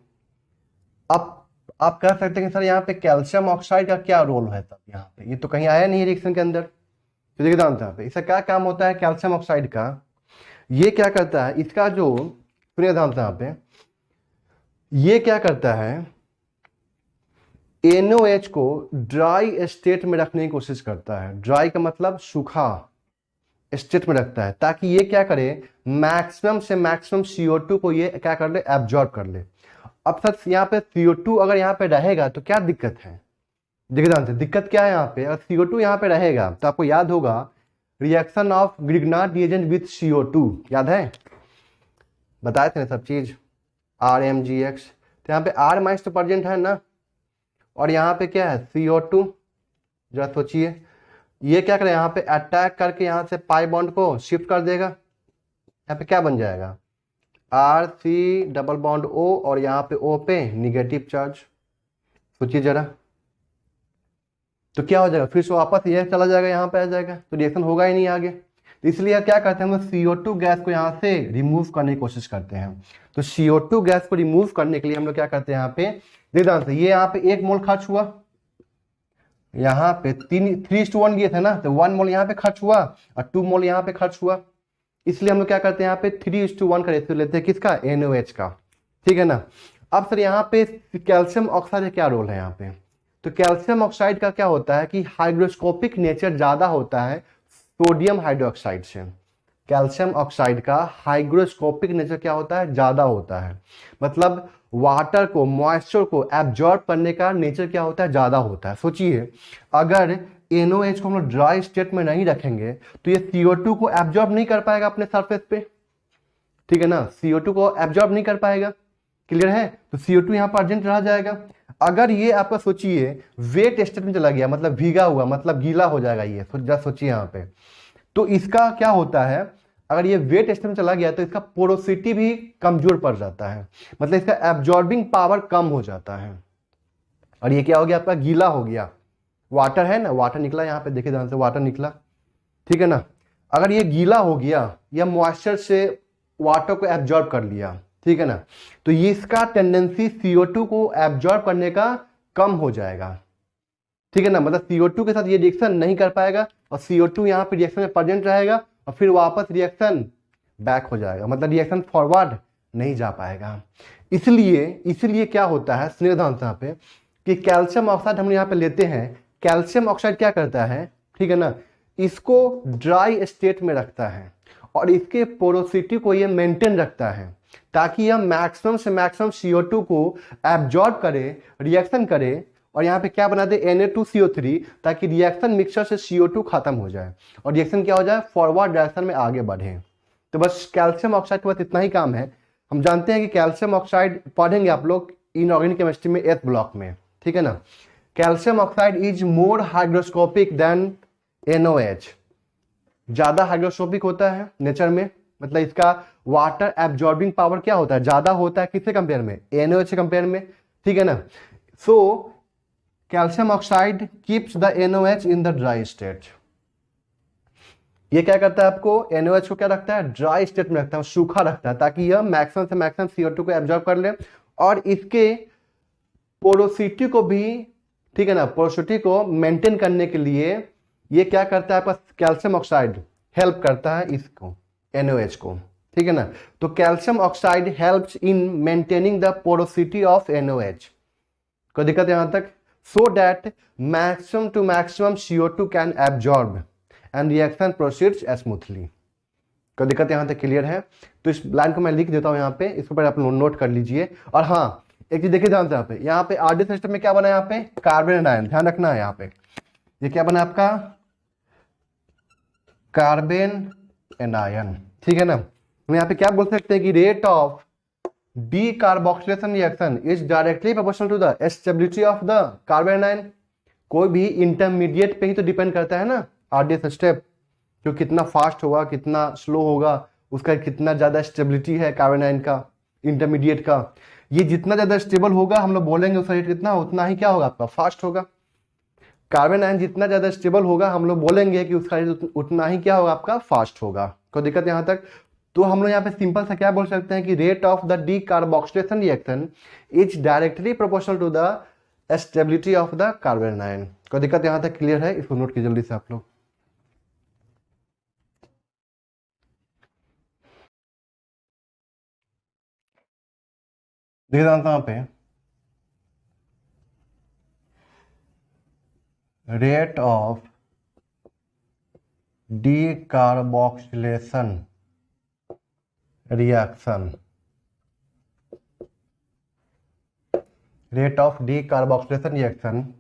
आप कह सकते हैं कि सर यहाँ पे कैल्शियम ऑक्साइड का क्या रोल है, तब यहाँ पे ये तो कहीं आया नहीं है रिएक्शन के अंदर। तो देखिए जानते हैं यहाँ पे इसका क्या काम होता है कैल्शियम ऑक्साइड का, ये क्या करता है, इसका जो सुनिए ध्यान से यहाँ पे, ये क्या करता है NaOH को ड्राई स्टेट में रखने की कोशिश करता है। ड्राई का मतलब सूखा स्टेट में रखता है, ताकि ये क्या करे मैक्सिमम से मैक्सिमम CO2 को ये क्या कर ले एब्जॉर्ब कर ले। अब सर यहाँ पे CO2 अगर यहाँ पे रहेगा तो क्या दिक्कत है, देखिए ध्यान से दिक्कत क्या है यहाँ पे, अगर CO2 यहाँ पे रहेगा तो आपको याद होगा reaction of Grignard reagent with CO2 याद है, बताए थे ना सब चीज RMGX। तो यहाँ पे R माइनस तो प्रेजेंट है ना, और यहाँ पे क्या है CO2, जरा सोचिए ये क्या करे यहाँ पे अटैक करके यहाँ से पाई बॉन्ड को शिफ्ट कर देगा, यहाँ पे क्या बन जाएगा RC डबल बॉन्ड O, और यहाँ पे O पे निगेटिव चार्ज। सोचिए जरा, तो क्या हो जाएगा फिर से वापस ये चला जाएगा यहाँ पे आ जाएगा, तो रिएक्शन होगा ही नहीं आगे। तो इसलिए क्या करते हैं हम लोग CO2 गैस को यहाँ से रिमूव करने की कोशिश करते हैं। तो CO2 गैस को रिमूव करने के लिए हम लोग क्या करते हैं यहाँ पे देखिए, ये यहाँ पे 1 मोल खर्च हुआ, यहाँ पे 3:1 दिए थे ना, तो 1 मोल यहाँ पे खर्च हुआ और 2 मोल यहाँ पे खर्च हुआ। इसलिए हम लोग क्या करते हैं यहाँ पे 3:1 का रेशियो लेते हैं, किसका NaOH का, ठीक है ना। अब सर यहाँ पे कैल्शियम ऑक्साइड का क्या रोल है यहाँ पे, तो कैल्शियम ऑक्साइड का क्या होता है कि हाइग्रोस्कोपिक नेचर ज्यादा होता है सोडियम हाइड्रोक्साइड से। कैल्शियम ऑक्साइड का हाइग्रोस्कोपिक नेचर क्या होता है ज्यादा होता है, मतलब वाटर को मॉइस्चर को एब्जॉर्ब करने का नेचर क्या होता है ज्यादा होता है। सोचिए अगर NaOH को हम लोग ड्राई स्टेट में नहीं रखेंगे तो ये CO2 को एब्जॉर्ब नहीं कर पाएगा अपने सरफेस पे, ठीक है ना, CO2 को एब्जॉर्ब नहीं कर पाएगा, क्लियर है। तो CO2 यहाँ पर अर्जेंट रह जाएगा। अगर ये आपका सोचिए वेट स्टेट में चला गया, मतलब भीगा हुआ, मतलब गीला हो जाएगा ये, जरा सोचिए यहाँ पे, तो इसका क्या होता है अगर ये वेट स्टेट में चला गया तो इसका पोरोसिटी भी कमजोर पड़ जाता है, मतलब इसका एब्जॉर्बिंग पावर कम हो जाता है। और ये क्या हो गया आपका, गीला हो गया, वाटर है ना, वाटर निकला यहाँ पे, देखिए ध्यान से वाटर निकला, ठीक है ना। अगर ये गीला हो गया या मॉइस्चर से वाटर को एब्जॉर्ब कर लिया, ठीक है ना, तो ये इसका टेंडेंसी CO2 को एब्जॉर्ब करने का कम हो जाएगा, ठीक है ना। मतलब CO2 के साथ ये रिएक्शन नहीं कर पाएगा और CO2 यहाँ पे रिएक्शन में प्रेजेंट रहेगा और फिर वापस रिएक्शन बैक हो जाएगा, मतलब रिएक्शन फॉरवर्ड नहीं जा पाएगा। इसलिए क्या होता है, सुनिए ध्यान से यहाँ पे, कि कैल्शियम ऑक्साइड हम यहाँ पे लेते हैं, कैल्शियम ऑक्साइड क्या करता है, ठीक है ना, इसको ड्राई स्टेट में रखता है और इसके पोरोसिटी को ये मेंटेन रखता है ताकि यह मैक्सिमम से मैक्सिमम CO2 को एब्जॉर्ब करे, रिएक्शन करे और यहाँ पे क्या बना दे, Na2CO3, ताकि रिएक्शन मिक्सचर से CO2 खत्म हो जाए और रिएक्शन क्या हो जाए, फॉरवर्ड डायरेक्शन में आगे बढ़े। तो बस कैल्शियम ऑक्साइड के पास इतना ही काम है। हम जानते हैं कि कैल्शियम ऑक्साइड पढ़ेंगे आप लोग इनऑर्गेनिक केमिस्ट्री में एथ ब्लॉक में, ठीक है ना। Calcium oxide is more hygroscopic than NOH, ज्यादा हाइग्रोस्कोपिक होता है नेचर में, मतलब इसका वाटर एब्जॉर्बिंग पावर क्या होता है, ज्यादा होता है, किससे कंपेयर में, NOH से कंपेयर में, ठीक है ना। So calcium oxide keeps the NOH in the dry state. ये क्या करता है, आपको NOH को क्या रखता है, ड्राई स्टेट में रखता है, सूखा रखता है, ताकि यह मैक्सिमम से मैक्सिमम CO2 को एब्जॉर्ब कर ले और इसके पोरोसिटी को भी, ठीक है ना, पोरोसिटी को मेंटेन करने के लिए ये क्या करता है, आपका कैल्शियम ऑक्साइड हेल्प करता है इसको, NOH को, ठीक है ना। तो calcium oxide helps in maintaining the porosity of NOH। कोई दिक्कत है यहां तक, so that maximum to maximum CO2 can absorb and reaction proceeds smoothly। कोई दिक्कत यहां तक क्लियर है, तो इस लाइन को मैं लिख देता हूं यहाँ पे, इसको पर आप नोट कर लीजिए। और हाँ, एक चीज देखिए ध्यान से, यहाँ पे RD सिस्टम में क्या बना है, यहाँ पे कार्बन आयन, ध्यान रखना है यहाँ पे, ये क्या बना आपका, कार्बन आयन, ठीक है ना। हम यहाँ पे क्या बोल सकते हैं कि rate of decarboxylation reaction is directly proportional to the stability of the carbanion. कोई भी इंटरमीडिएट पे ही तो डिपेंड करता है ना RDS स्टेप, जो कितना फास्ट होगा कितना स्लो होगा, उसका कितना ज्यादा स्टेबिलिटी है कार्बन आयन का, इंटरमीडिएट का। ये जितना ज्यादा स्टेबल होगा हम लोग बोलेंगे उसका रेट कितना, उतना ही क्या होगा आपका, फास्ट होगा। कार्बन आयन जितना ज्यादा स्टेबल होगा हम लोग बोलेंगे कि उसका रेट उतना ही क्या होगा, आपका फास्ट होगा। कोई दिक्कत यहां तक, तो हम लोग यहाँ पे सिंपल सा क्या बोल सकते हैं कि rate of the decarboxylation reaction is directly proportional to the stability of the carbanion. कोई दिक्कत यहां तक क्लियर है, इसको नोट कीजिए जल्दी से आप लोग। देखिए यहाँ पे rate of decarboxylation reaction, rate of decarboxylation reaction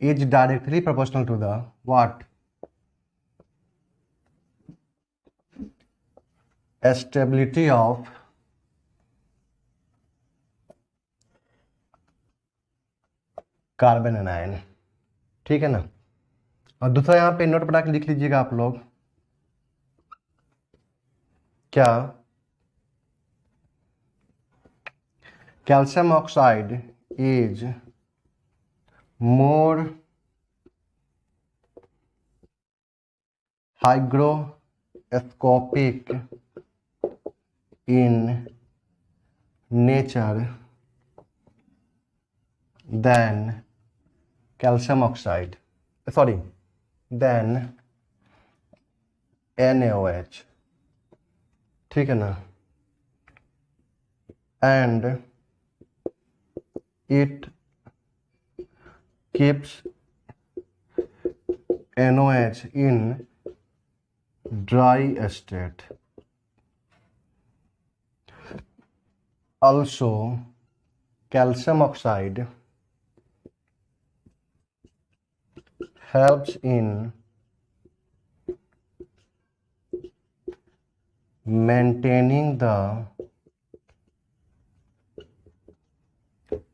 is directly proportional to the what, stability of carbon ion, ठीक है ना। और दूसरा यहाँ पे नोट बना के लिख लीजिएगा आप लोग, क्या calcium oxide is more hygroscopic in nature than calcium oxide, than NaOH, ठीक है ना, and it keeps NOH in dry state. Also, calcium oxide helps in maintaining the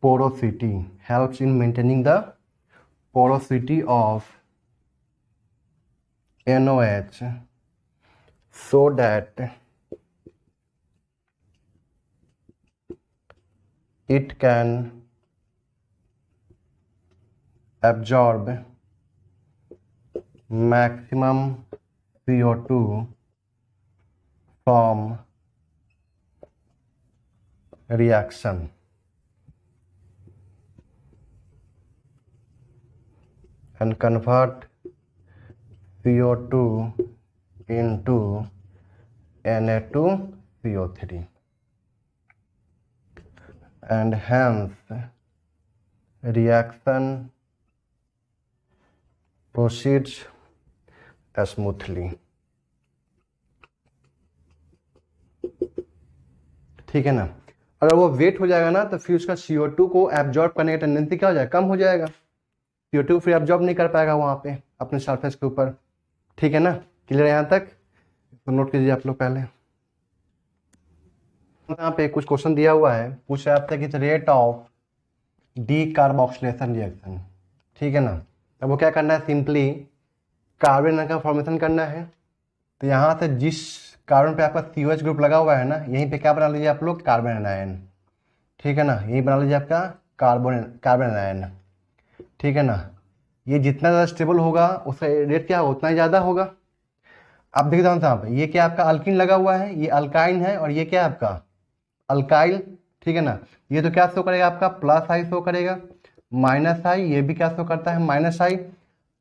porosity, helps in maintaining the porosity of NOH so that it can absorb maximum CO2 from reaction and convert CO2 into Na2CO3 and hence reaction proceeds smoothly। ठीक है ना। अगर वो वेट हो जाएगा ना तो फिर उसका CO2 को एब्जॉर्ब करने की टेंडेंसी क्या हो जाएगा, कम हो जाएगा। CO2 फिर एब्जॉर्ब नहीं कर पाएगा वहाँ पे अपने सरफेस के ऊपर। ठीक है ना, क्लियर है यहाँ तक? तो नोट कीजिए आप लोग पहले। यहाँ पे कुछ क्वेश्चन दिया हुआ है, पूछ रहा है कि rate of D carboxylation reaction. ठीक है ना, अब वो क्या करना है, सिंपली कार्बन का फॉर्मेशन करना है। तो यहाँ से जिस कार्बन पे आपका COH ग्रुप लगा हुआ है ना, यहीं पे क्या बना लीजिए आप लोग, कार्बन एनायन। ठीक है ना, यही बना लीजिए आपका कार्बन एनायन। ठीक है ना, ये जितना ज़्यादा स्टेबल होगा उसका रेट क्या होगा, उतना ही ज़्यादा होगा। अब देखिए यहाँ पे ये क्या आपका अल्किन लगा हुआ है, ये अल्काइन है, और ये क्या है आपका अल्काइल। ठीक है ना, ये तो क्या शो करेगा आपका प्लस आई शो करेगा, माइनस आई, ये भी क्या शो करता है माइनस आई।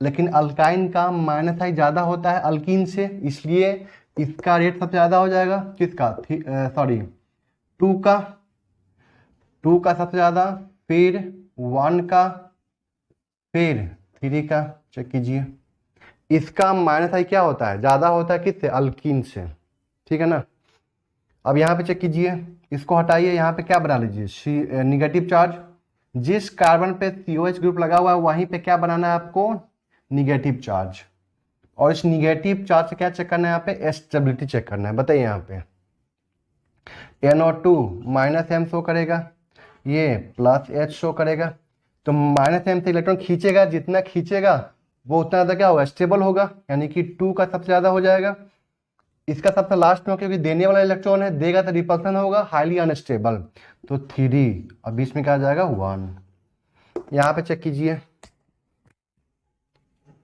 लेकिन अल्काइन का माइनस आई ज़्यादा होता है अल्कीन से, इसलिए इसका रेट सबसे ज़्यादा हो जाएगा। किसका, सॉरी टू का सबसे ज़्यादा, फिर 1 का, फिर 3 का। चेक कीजिए, इसका माइनस आई क्या होता है, ज़्यादा होता है किससे, अल्कीन से। ठीक है ना, अब यहाँ पे चेक कीजिए, इसको हटाइए, यहाँ पे क्या बना लीजिए निगेटिव चार्ज। जिस कार्बन पे COH ग्रुप लगा हुआ है वहीं पे क्या बनाना है आपको, निगेटिव चार्ज। और इस निगेटिव चार्ज से क्या चेक करना है, यहाँ पे स्टेबिलिटी चेक करना है। बताइए, यहाँ पे NO2 माइनस एम शो करेगा, ये प्लस H शो करेगा। तो माइनस एम से इलेक्ट्रॉन खींचेगा, जितना खींचेगा वो उतना ज़्यादा क्या होगा, स्टेबल होगा, यानी कि 2 का सबसे ज़्यादा हो जाएगा। इसका सबसे लास्ट में, क्योंकि देने वाला इलेक्ट्रॉन है, देगा तो रिपल्सन होगा, हाईली अनस्टेबल, तो 3, और बीच में क्या आ जाएगा 1। यहाँ पे चेक कीजिए,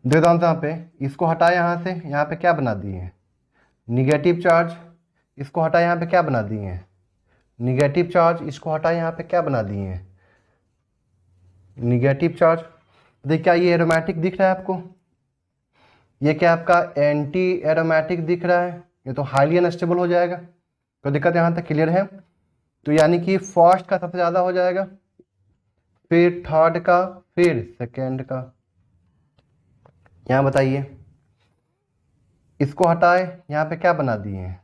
देखो यहाँ पे इसको हटाए, यहाँ से यहाँ पे क्या बना दिए निगेटिव चार्ज, इसको हटाए, यहाँ पे क्या बना दिए निगेटिव चार्ज, इसको हटाए, यहाँ पे क्या बना दिए निगेटिव चार्ज। देखिए क्या ये एरोमेटिक दिख रहा है आपको, ये क्या आपका एंटी एरोमेटिक दिख रहा है, ये तो हाईली अनस्टेबल हो जाएगा। तो दिक्कत यहाँ तक क्लियर है। तो यानी कि फर्स्ट का सबसे ज़्यादा हो जाएगा, फिर थर्ड का, फिर सेकेंड का। यहाँ बताइए, इसको हटाए, यहाँ पे क्या बना दिए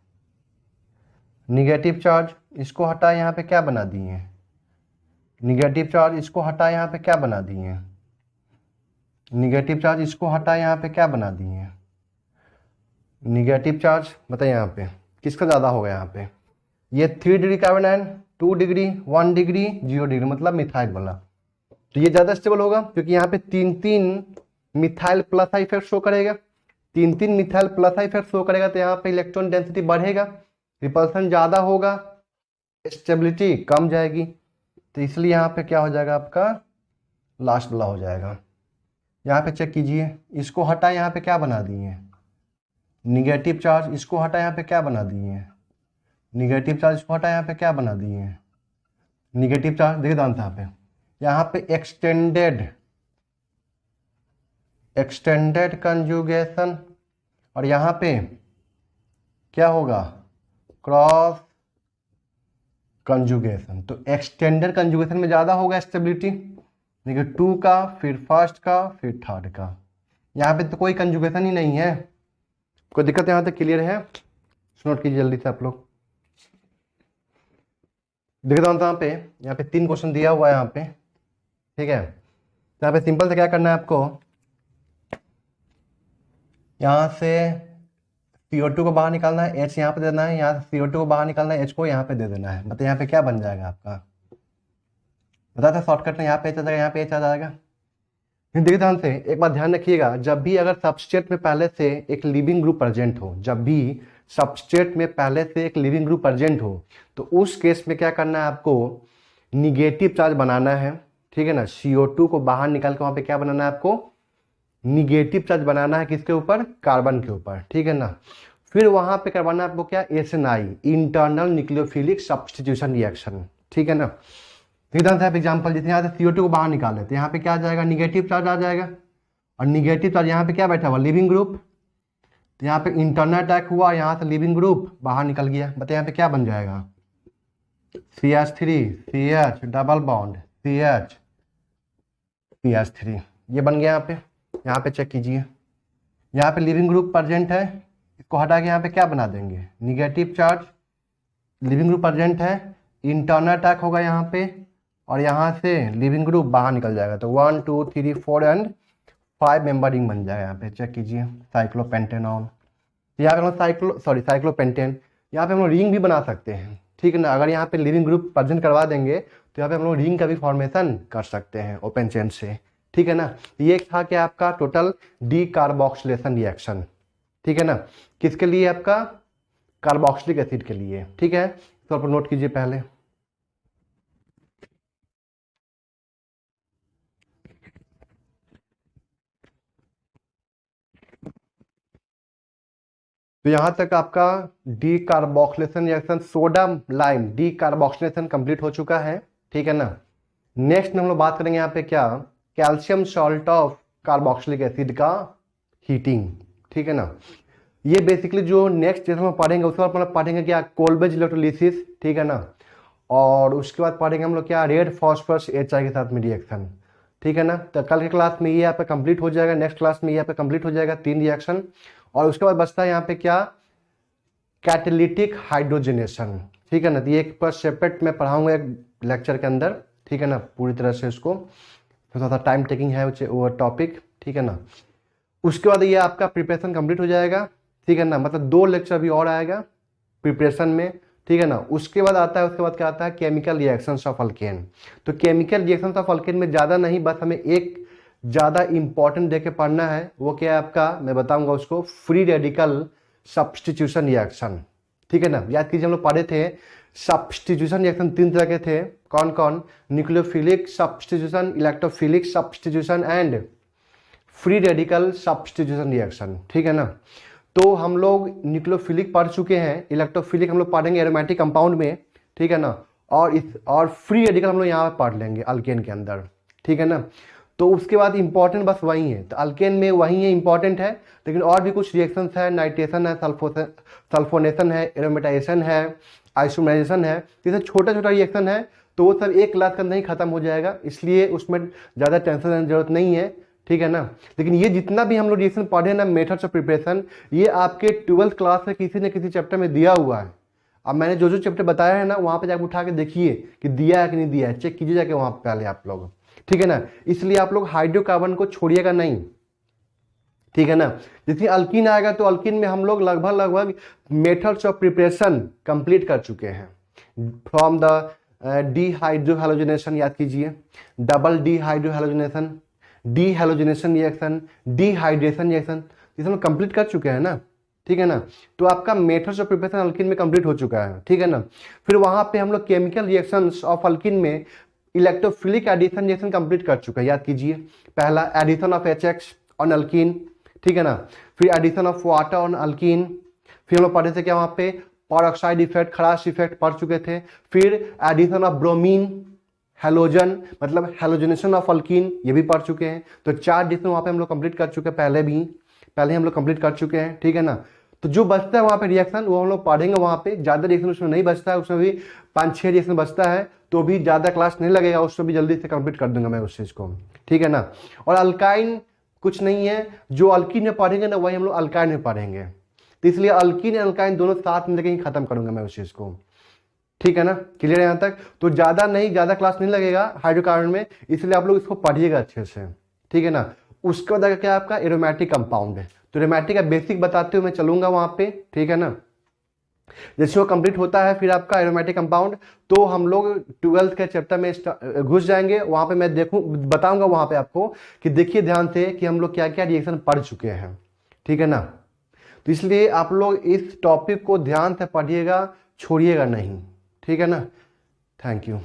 निगेटिव चार्ज, इसको हटाए, यहाँ पे क्या बना दिए निगेटिव चार्ज, इसको हटाए, यहाँ पे क्या बना दिए निगेटिव चार्ज, इसको हटाए, यहाँ पे क्या बना दिए निगेटिव चार्ज। बताइए यहाँ पे किसका ज़्यादा होगा, यहाँ पे ये 3 degree carbon ion, 2 degree, 1 degree, 0 degree, मतलब मिथाइल वाला। तो ये ज़्यादा स्टेबल होगा, क्योंकि यहाँ पे 3 methyl plus I effect show करेगा, 3 methyl plus I effect show करेगा। तो यहाँ पे इलेक्ट्रॉन डेंसिटी बढ़ेगा, रिपल्सन ज़्यादा होगा, स्टेबिलिटी कम जाएगी। तो इसलिए यहाँ पे क्या हो जाएगा आपका लास्ट वाला हो जाएगा। यहाँ पे चेक कीजिए, इसको हटा, यहाँ पे क्या बना दिए निगेटिव चार्ज, इसको हटा, यहाँ पे क्या बना दिए निगेटिव चार्ज, इसको हटा, यहाँ पे क्या बना दिए निगेटिव चार्ज। देखिए यहाँ पे एक्सटेंडेड कंजुगेशन, और यहाँ पे क्या होगा क्रॉस कंजुगेशन। तो एक्सटेंडेड कंजुगेशन में ज़्यादा होगा स्टेबिलिटी, देखिए 2 का, फिर फर्स्ट का, फिर थर्ड का। यहाँ पे तो कोई कंजुगेशन ही नहीं है, कोई दिक्कत यहाँ तक क्लियर है? नोट कीजिए जल्दी से आप लोग। देखता हूँ यहाँ पे 3 क्वेश्चन दिया हुआ है यहाँ पे, ठीक है। तो यहाँ पे सिंपल से क्या करना है आपको, यहाँ से CO2 को बाहर निकालना है, H यहाँ पे देना है, यहाँ से CO2 को बाहर निकालना है, H को यहाँ पे दे देना है। मतलब यहाँ पे क्या बन जाएगा आपका, बता था शॉर्टकट में, यहाँ पे H आ जाएगा, यहाँ पे H आ जाएगा। देखिए ध्यान से एक बात ध्यान रखिएगा, जब भी अगर सबस्ट्रेट में पहले से एक लिविंग ग्रुप प्रेजेंट हो, जब भी सबस्ट्रेट में पहले से एक लिविंग ग्रुप प्रेजेंट हो, तो उस केस में क्या करना है आपको, निगेटिव चार्ज बनाना है, ठीक है ना। CO2 को बाहर निकाल के वहाँ पे क्या बनाना है आपको, निगेटिव चार्ज बनाना है, किसके ऊपर, कार्बन के ऊपर, ठीक है ना। फिर वहाँ पे करवाना है आपको क्या, SNI, internal nucleophilic substitution reaction, ठीक है ना। इधर से एग्जाम्पल, जैसे यहाँ से CO2 को बाहर निकाले तो यहाँ पे क्या आ जाएगा, निगेटिव चार्ज आ जाएगा, और निगेटिव चार्ज यहाँ पे क्या बैठा हुआ, लिविंग ग्रुप, तो यहाँ पे इंटरनल अटैक हुआ, यहाँ से लिविंग ग्रुप बाहर निकल गया, बताइए यहाँ पे क्या बन जाएगा, CH3 CH double bond CH CH3, ये बन गया। यहाँ पे चेक कीजिए, यहाँ पे लिविंग ग्रुप प्रेजेंट है, इसको हटा के यहाँ पे क्या बना देंगे, negative charge, leaving group present है, इंटरनल अटैक होगा यहाँ पे, और यहाँ से लिविंग ग्रुप बाहर निकल जाएगा, तो 1 2 3 4 एंड 5 मेंबर रिंग बन जाएगा। यहाँ पे चेक कीजिए, साइक्लोपेंटेनॉन, यहाँ पे हम साइक्लोपेंटेन, यहाँ पे हम लोग रिंग भी बना सकते हैं, ठीक है ना। अगर यहाँ पे लिविंग ग्रुप प्रेजेंट करवा देंगे तो यहाँ पे हम लोग रिंग का भी फॉर्मेशन कर सकते हैं ओपन चेन से, ठीक है ना। ये था कि आपका टोटल डी कार्बोक्सिलेशन रिएक्शन, ठीक है ना, किसके लिए, आपका कार्बोक्सिलिक एसिड के लिए, ठीक है। तो आप नोट कीजिए पहले। तो यहां तक आपका D carboxylation reaction, sodium lime D carboxylation complete हो चुका है, ठीक है ना। नेक्स्ट हम लोग बात करेंगे यहाँ पे क्या, calcium salt of carboxylic acid का हीटिंग, ठीक है ना। ये बेसिकली जो नेक्स्ट जैसे हम पढ़ेंगे उसके बाद हम पढ़ेंगे क्या, कोलब्रुक इलेक्ट्रोलिसिस, ठीक है ना। और उसके बाद पढ़ेंगे हम लोग क्या, रेड फॉस्फोरस HI के साथ में रिएक्शन, ठीक है ना। तो कल के क्लास में ये यहाँ पे कंप्लीट हो जाएगा, नेक्स्ट क्लास में ये यहाँ पे कंप्लीट हो जाएगा 3 रिएक्शन। और उसके बाद बचता है यहाँ पे क्या, कैटालिटिक हाइड्रोजनेशन, ठीक है ना। तो ये एक पर सेपरेट मैं पढ़ाऊंगा एक लेक्चर के अंदर, ठीक है ना, पूरी तरह से उसको, थोड़ा सा टाइम टेकिंग है वो टॉपिक, ठीक है ना। उसके बाद ये आपका प्रिपरेशन कंप्लीट हो जाएगा, ठीक है ना, मतलब 2 लेक्चर अभी और आएगा प्रिपरेशन में, ठीक है ना। उसके बाद आता है, उसके बाद क्या आता है, केमिकल रिएक्शंस ऑफ अल्केन। तो केमिकल रिएक्शंस ऑफ अल्केन में ज़्यादा नहीं, बस हमें एक ज़्यादा इंपॉर्टेंट देके पढ़ना है, वो क्या है आपका, मैं बताऊंगा उसको, फ्री रेडिकल सब्स्टिट्यूशन रिएक्शन, ठीक है ना। याद कीजिए हम लोग पढ़े थे सब्स्टिट्यूशन रिएक्शन 3 तरह के थे, कौन कौन, nucleophilic substitution, electrophilic substitution and free radical substitution reaction, ठीक है ना। तो हम लोग न्यूक्लियोफिलिक पढ़ चुके हैं, इलेक्ट्रोफिलिक हम लोग पढ़ेंगे एरोमेटिक कंपाउंड में, ठीक है ना। और फ्री रेडिकल हम लोग यहाँ पढ़ लेंगे अल्केन के अंदर, ठीक है ना। तो उसके बाद इंपॉर्टेंट बस वही है, तो अल्केन में वही है, इंपॉर्टेंट है, लेकिन और भी कुछ रिएक्शंस है, नाइट्रेशन है, सल्फोनेशन है, एरोमेटाइजेशन है, आइसोमराइजेशन है, जैसे छोटा छोटा रिएक्शन है, तो वो सब एक क्लास के अंदर ही खत्म हो जाएगा, इसलिए उसमें ज़्यादा टेंशन लेने की जरूरत नहीं है, ठीक है ना। लेकिन ये जितना भी हम लोग रिएक्शन पढ़े ना, मेथड्स ऑफ प्रिपरेशन, ये आपके 12th क्लास में किसी न किसी चैप्टर में दिया हुआ है। अब मैंने जो जो चैप्टर बताया है ना, वहाँ पे जाकर उठा के देखिए कि दिया है कि नहीं दिया है, चेक कीजिए जाके वहाँ पे पहले आप लोग, ठीक है ना। इसलिए आप लोग हाइड्रोकार्बन को छोड़िएगा नहीं, ठीक है ना। जैसे अल्कीन आएगा तो अल्कीन में हम लोग लगभग मेथड्स ऑफ प्रिपरेशन कंप्लीट कर चुके हैं, फ्रॉम द डीहाइड्रोहैलोजिनेशन, याद कीजिए, डबल डीहाइड्रोहैलोजिनेशन, डीहैलोजिनेशन रिएक्शन, डिहाइड्रेशन रिएक्शन, ये सब कंप्लीट कर चुके हैं ना, ठीक है ना। तो आपका मेथड्स ऑफ प्रिपरेशन अल्कीन में कंप्लीट हो चुका है, ठीक है ना। फिर वहां पे हम लोग केमिकल रिएक्शंस ऑफ अल्कीन में इलेक्ट्रोफिलिक एडिशन रिएक्शन कंप्लीट कर चुका है, याद कीजिए, पहला addition of HX on alkene, ठीक है ना। फिर addition of water on alkene, फिर हम लोग पढ़े थे क्या वहां पे, पेरोक्साइड इफेक्ट, खराश इफेक्ट पढ़ चुके थे। फिर एडिशन ऑफ ब्रोमीन, हेलोजन, मतलब हेलोजनेशन ऑफ अल्कीन, ये भी पढ़ चुके हैं। तो 4 डिशन वहाँ पे हम लोग कंप्लीट कर चुके हैं, पहले हम लोग कंप्लीट कर चुके हैं, ठीक है ना। तो जो बचता है वहाँ पे रिएक्शन वो हम लोग पढ़ेंगे, वहाँ पे ज़्यादा रिएक्शन उसमें नहीं बचता है, उसमें भी 5-6 रिएक्शन बचता है, तो भी ज़्यादा क्लास नहीं लगेगा, उसमें भी जल्दी से कंप्लीट कर दूंगा मैं उस चीज़ को, ठीक है ना। और अल्काइन कुछ नहीं है, जो अल्कीन में पढ़ेंगे ना वही हम लोग अल्काइन में पढ़ेंगे, तो इसलिए अल्कीन और अल्काइन दोनों साथ में लेके ही खत्म करूंगा मैं उस चीज़ को, ठीक है ना। क्लियर है यहाँ तक। तो ज़्यादा क्लास नहीं लगेगा हाइड्रोकार्बन में, इसलिए आप लोग इसको पढ़िएगा अच्छे से, ठीक है ना। उसके बाद क्या आपका एरोमेटिक कंपाउंड है, तो एरोमेटिक का बेसिक बताते हुए मैं चलूंगा वहाँ पे, ठीक है ना। जैसे वो कंप्लीट होता है फिर आपका एरोमेटिक कंपाउंड, तो हम लोग 12th के चैप्टर में घुस जाएंगे, वहाँ पे मैं बताऊंगा वहाँ पे आपको कि देखिए ध्यान से कि हम लोग क्या क्या रिएक्शन पढ़ चुके हैं, ठीक है ना। तो इसलिए आप लोग इस टॉपिक को ध्यान से पढ़िएगा, छोड़िएगा नहीं, ठीक है ना। Thank you.